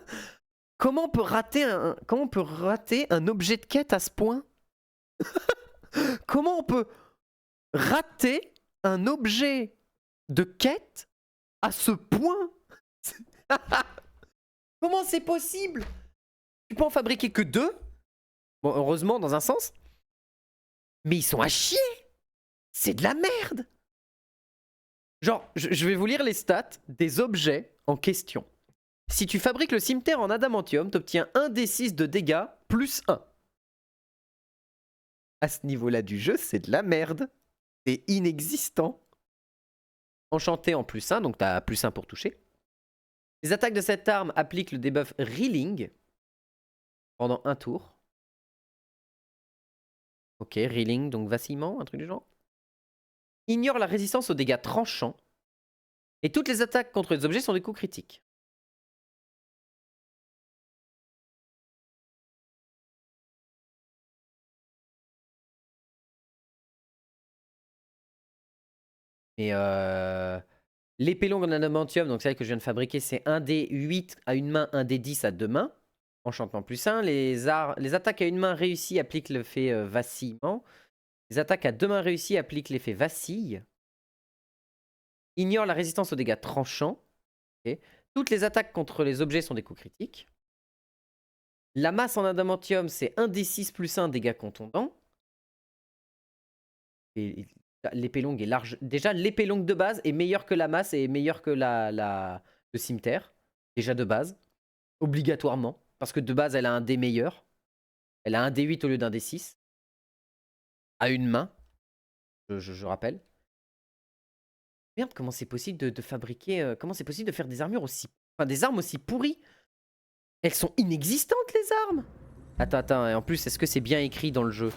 Comment on peut rater un objet de quête à ce point? Comment on peut rater un objet de quête à ce point? Comment c'est possible? Tu peux en fabriquer que 2. Bon, heureusement dans un sens. Mais ils sont à chier. C'est de la merde. Genre, je vais vous lire les stats des objets en question. Si tu fabriques le cimetière en adamantium, t'obtiens 1 D6 de dégâts plus 1. À ce niveau-là du jeu, c'est de la merde. C'est inexistant. Enchanté en plus 1, donc t'as plus 1 pour toucher. Les attaques de cette arme appliquent le debuff Reeling pendant un tour. Ok, Reeling, donc vacillement, un truc du genre. Ignore la résistance aux dégâts tranchants. Et toutes les attaques contre les objets sont des coups critiques. Et l'épée longue en adamantium, donc celle que je viens de fabriquer, c'est 1 D8 à une main, 1 D10 à deux mains. Enchantement plus 1. Les attaques à une main réussies appliquent l'effet vacillement. Les attaques à deux mains réussies appliquent l'effet vacille. Ignore la résistance aux dégâts tranchants. Okay. Toutes les attaques contre les objets sont des coups critiques. La masse en adamantium, c'est 1d6 plus 1 dégâts contondants. Et l'épée longue est large. Déjà, l'épée longue de base est meilleure que la masse et meilleure que le cimetière. Déjà de base. Obligatoirement. Parce que de base, elle a un dé meilleur. Elle a un D8 au lieu d'un D6. À une main. Je rappelle. Merde, comment c'est possible de fabriquer... comment c'est possible de faire des armures aussi... Enfin, des armes aussi pourries? Elles sont inexistantes, les armes. Attends, et en plus, est-ce que c'est bien écrit dans le jeu?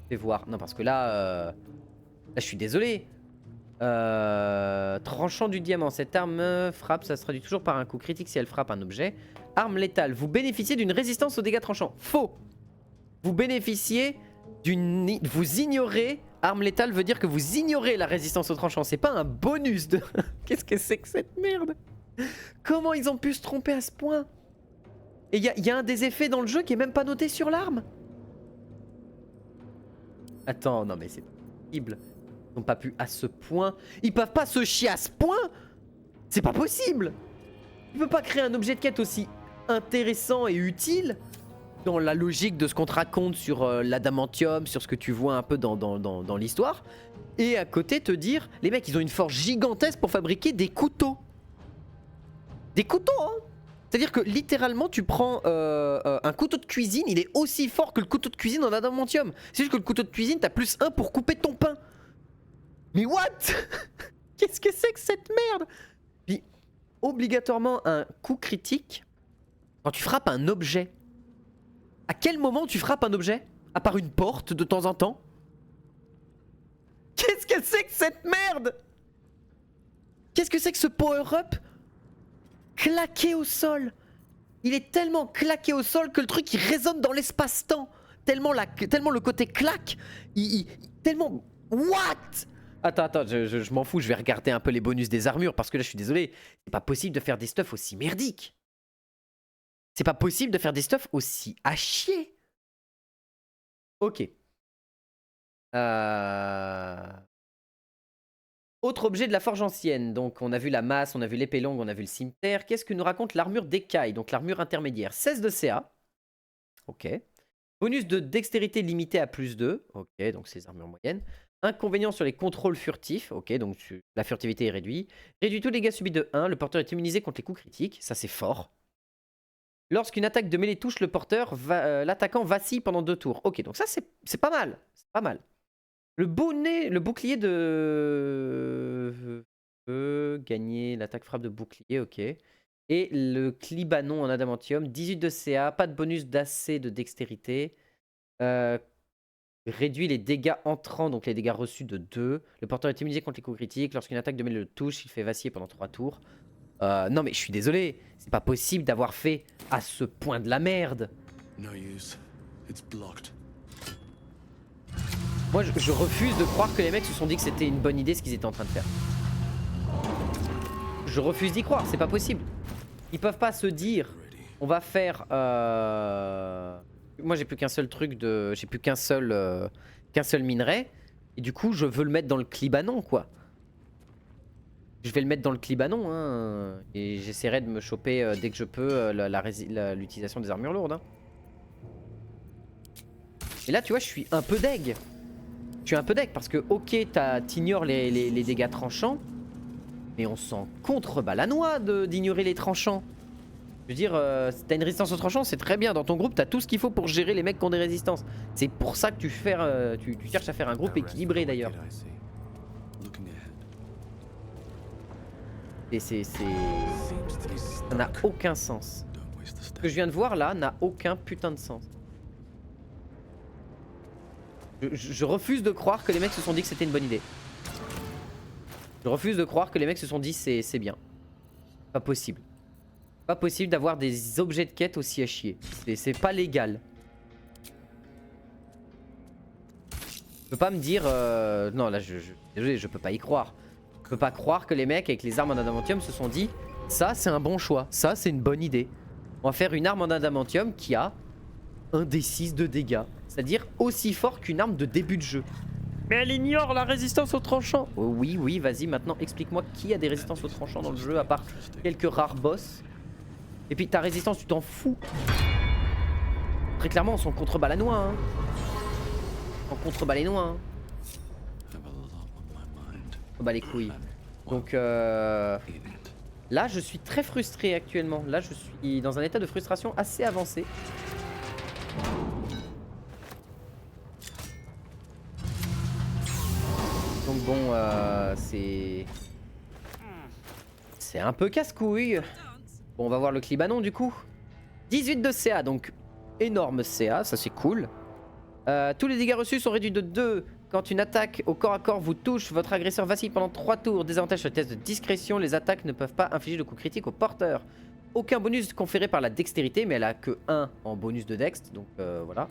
Je vais voir. Non, parce que là... Là, je suis désolé. Tranchant du diamant. Cette arme frappe, ça se traduit toujours par un coup critique si elle frappe un objet. Arme létale. Vous bénéficiez d'une résistance aux dégâts tranchants. Faux. Vous bénéficiez d'une... Vous ignorez... Arme létale veut dire que vous ignorez la résistance aux tranchants. C'est pas un bonus de... Qu'est-ce que c'est que cette merde? Comment ils ont pu se tromper à ce point? Et il y a un des effets dans le jeu qui est même pas noté sur l'arme. Attends, non mais c'est pas possible. Ils n'ont pas pu à ce point. Ils peuvent pas se chier à ce point. C'est pas possible. Tu peux pas créer un objet de quête aussi intéressant et utile dans la logique de ce qu'on te raconte sur l'adamantium, sur ce que tu vois un peu dans l'histoire. Et à côté te dire, les mecs ils ont une forge gigantesque pour fabriquer des couteaux. Des couteaux hein. C'est-à-dire que littéralement tu prends un couteau de cuisine, il est aussi fort que le couteau de cuisine en adamantium. C'est juste que le couteau de cuisine t'as plus 1 pour couper ton pain. Mais what? Qu'est-ce que c'est que cette merde? Puis obligatoirement un coup critique quand tu frappes un objet. À quel moment tu frappes un objet? À part une porte de temps en temps? Qu'est-ce que c'est que cette merde? Qu'est-ce que c'est que ce power-up claqué au sol? Il est tellement claqué au sol que le truc il résonne dans l'espace-temps. Tellement le côté claque. Tellement... What? Attends, je m'en fous, je vais regarder un peu les bonus des armures parce que là je suis désolé. C'est pas possible de faire des stuffs aussi merdiques. C'est pas possible de faire des stuffs aussi à chier. Ok. Autre objet de la forge ancienne. Donc on a vu la masse, on a vu l'épée longue, on a vu le cimetière. Qu'est-ce que nous raconte l'armure d'écaille? Donc l'armure intermédiaire. 16 de CA. Ok. Bonus de dextérité limité à +2. Ok, donc c'est les armures moyennes. Inconvénient sur les contrôles furtifs. Ok, donc la furtivité est réduite. Réduit tous les dégâts subis de 1. Le porteur est immunisé contre les coups critiques. Ça c'est fort. Lorsqu'une attaque de mêlée touche le porteur, l'attaquant vacille pendant 2 tours. Ok, donc ça c'est pas mal. C'est pas mal. Le bouclier de... gagner l'attaque frappe de bouclier, ok. Et le clibanon en adamantium, 18 de CA, pas de bonus d'AC de dextérité. Réduit les dégâts entrants, donc les dégâts reçus de 2. Le porteur est immunisé contre les coups critiques. Lorsqu'une attaque de mêlée le touche, il fait vaciller pendant 3 tours. Non mais je suis désolé, c'est pas possible d'avoir fait à ce point de la merde. No use. It's blocked. Moi je refuse de croire que les mecs se sont dit que c'était une bonne idée ce qu'ils étaient en train de faire. Je refuse d'y croire, c'est pas possible. Ils peuvent pas se dire on va faire moi j'ai plus qu'un seul truc de... J'ai plus qu'un seul minerai. Et du coup je veux le mettre dans le clibanon quoi. Je vais le mettre dans le clibanon hein, et j'essaierai de me choper dès que je peux l'utilisation des armures lourdes. Hein. Et là tu vois je suis un peu deg. Je suis un peu deg parce que ok t'ignores les dégâts tranchants. Mais on s'en contrebat la noix d'ignorer les tranchants. Je veux dire, si t'as une résistance aux tranchants c'est très bien. Dans ton groupe t'as tout ce qu'il faut pour gérer les mecs qui ont des résistances. C'est pour ça que tu cherches à faire un groupe équilibré d'ailleurs. Et ça n'a aucun sens. Ce que je viens de voir là n'a aucun putain de sens. Je refuse de croire que les mecs se sont dit que c'était une bonne idée. Je refuse de croire que les mecs se sont dit c'est bien. Pas possible. Pas possible d'avoir des objets de quête aussi à chier. C'est pas légal. Je peux pas me dire... Non là désolé, je peux pas y croire. Je peux pas croire que les mecs avec les armes en adamantium se sont dit ça c'est un bon choix, ça c'est une bonne idée. On va faire une arme en adamantium qui a un D6 de dégâts. C'est-à-dire aussi fort qu'une arme de début de jeu. Mais elle ignore la résistance au tranchant. Oh, oui, oui, vas-y, maintenant explique-moi qui a des résistances au tranchant dans le jeu, à part quelques rares boss. Et puis ta résistance, tu t'en fous. Très clairement, on s'en contrebalanois. Hein. On contrebalanois. Hein. Oh bah les couilles. Donc là, je suis très frustré actuellement. Là, je suis dans un état de frustration assez avancé. Donc bon, c'est un peu casse-couille. Bon, on va voir le Clibanon du coup. 18 de CA, donc énorme CA, ça c'est cool. Tous les dégâts reçus sont réduits de 2. Quand une attaque au corps à corps vous touche, votre agresseur vacille pendant 3 tours. Désavantage sur le test de discrétion, les attaques ne peuvent pas infliger de coups critiques au porteur. Aucun bonus conféré par la dextérité, mais elle a que 1 en bonus de dext, donc voilà.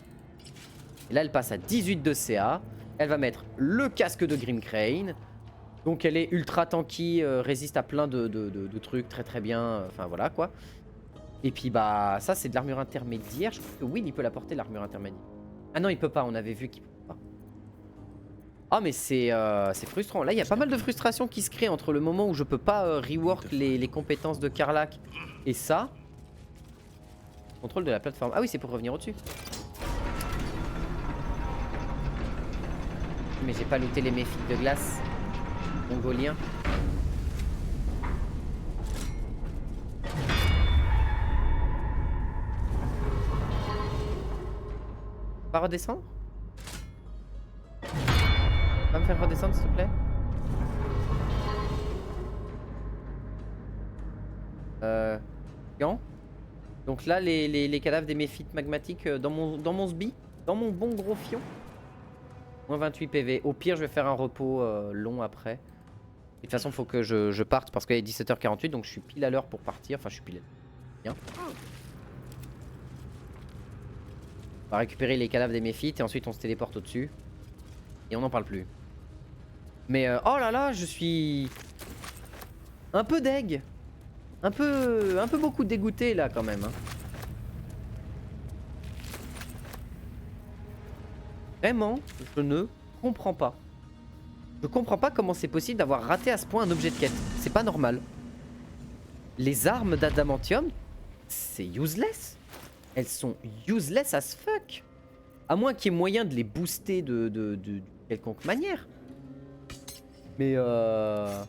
Et là elle passe à 18 de CA. Elle va mettre le casque de Grim Crane. Donc elle est ultra tanky, résiste à plein de trucs très très bien. Enfin voilà quoi. Et puis bah ça c'est de l'armure intermédiaire. Je crois que Will il peut la porter l'armure intermédiaire. Ah non il peut pas, on avait vu qu'il peut pas. Ah mais c'est frustrant. Là il y a pas mal de frustration qui se crée entre le moment où je peux pas rework les compétences de Karlach et ça. Contrôle de la plateforme. Ah oui c'est pour revenir au-dessus. Mais j'ai pas looté les méphites de glace mongoliens. Pas redescendre? Va me faire redescendre s'il te plaît. Gant. Donc là les cadavres des méphites magmatiques dans mon sbi. Dans mon bon gros fion. Moins 28 PV. Au pire je vais faire un repos long après. De toute façon faut que je parte parce qu'il est 17h48 donc je suis pile à l'heure pour partir. Enfin je suis pile à l'heure. Bien. On va récupérer les cadavres des méphites et ensuite on se téléporte au-dessus. Et on n'en parle plus. Mais oh là là, je suis un peu deg. Un peu beaucoup dégoûté là quand même. Hein. Vraiment, je ne comprends pas. Je comprends pas comment c'est possible d'avoir raté à ce point un objet de quête. C'est pas normal. Les armes d'adamantium, c'est useless. Elles sont useless as fuck. À moins qu'il y ait moyen de les booster de quelconque manière. Mais je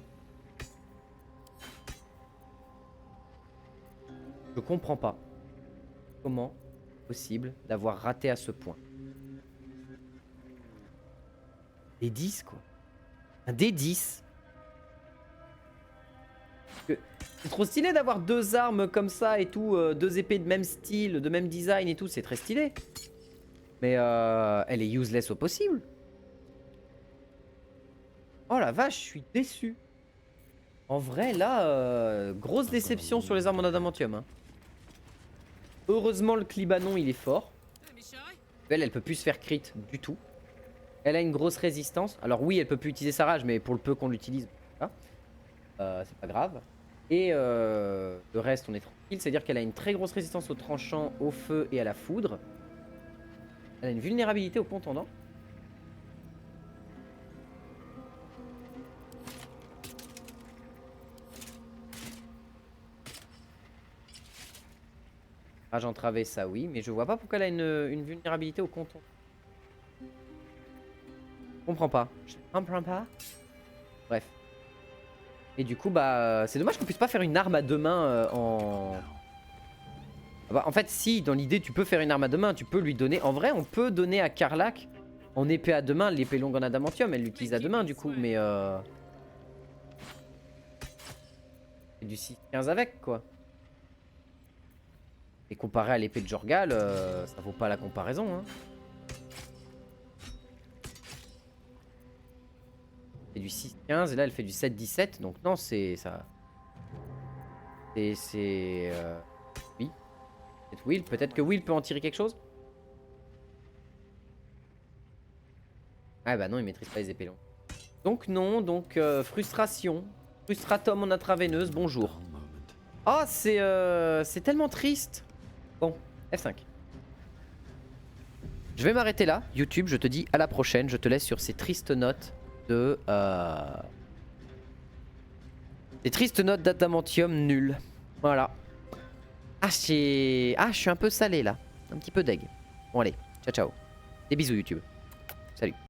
comprends pas. Comment c'est possible d'avoir raté à ce point. Des 10 quoi. Un D10. C'est trop stylé d'avoir 2 armes comme ça et tout, 2 épées de même style, de même design et tout, c'est très stylé. Mais elle est useless au possible. Oh la vache, je suis déçu. En vrai là, grosse déception sur les armes en adamantium. Hein. Heureusement le Clibanon il est fort. Elle peut plus se faire crit du tout. Elle a une grosse résistance. Alors oui elle peut plus utiliser sa rage mais pour le peu qu'on l'utilise, c'est pas grave. Et le reste on est tranquille, c'est à dire qu'elle a une très grosse résistance au tranchant, au feu et à la foudre. Elle a une vulnérabilité au pont tendant. Rage entravée ça oui, mais je vois pas pourquoi elle a une vulnérabilité au contour. Je comprends pas. Je comprends pas. Bref. Et du coup, bah, c'est dommage qu'on puisse pas faire une arme à 2 mains en... Ah bah, en fait, si, dans l'idée, tu peux faire une arme à 2 mains. Tu peux lui donner... En vrai, on peut donner à Karlach en épée à 2 mains, l'épée longue en adamantium. Elle l'utilise à 2 mains, du coup, mais... C'est du 6-15 avec, quoi. Et comparé à l'épée de Jorgal, ça vaut pas la comparaison, hein. Du 6-15 et là elle fait du 7-17 donc non c'est ça. C'est oui. Peut-être Will, peut-être que Will peut en tirer quelque chose. Ah bah non il maîtrise pas les épées longues. Donc non, donc frustration. Frustratum en intraveineuse, bonjour. Oh c'est tellement triste. Bon, F5. Je vais m'arrêter là. YouTube, je te dis à la prochaine. Je te laisse sur ces tristes notes de... Des tristes notes d'adamantium nul. Voilà. Ah, je suis un peu salé là. Un petit peu deg. Bon allez, ciao ciao. Des bisous YouTube. Salut.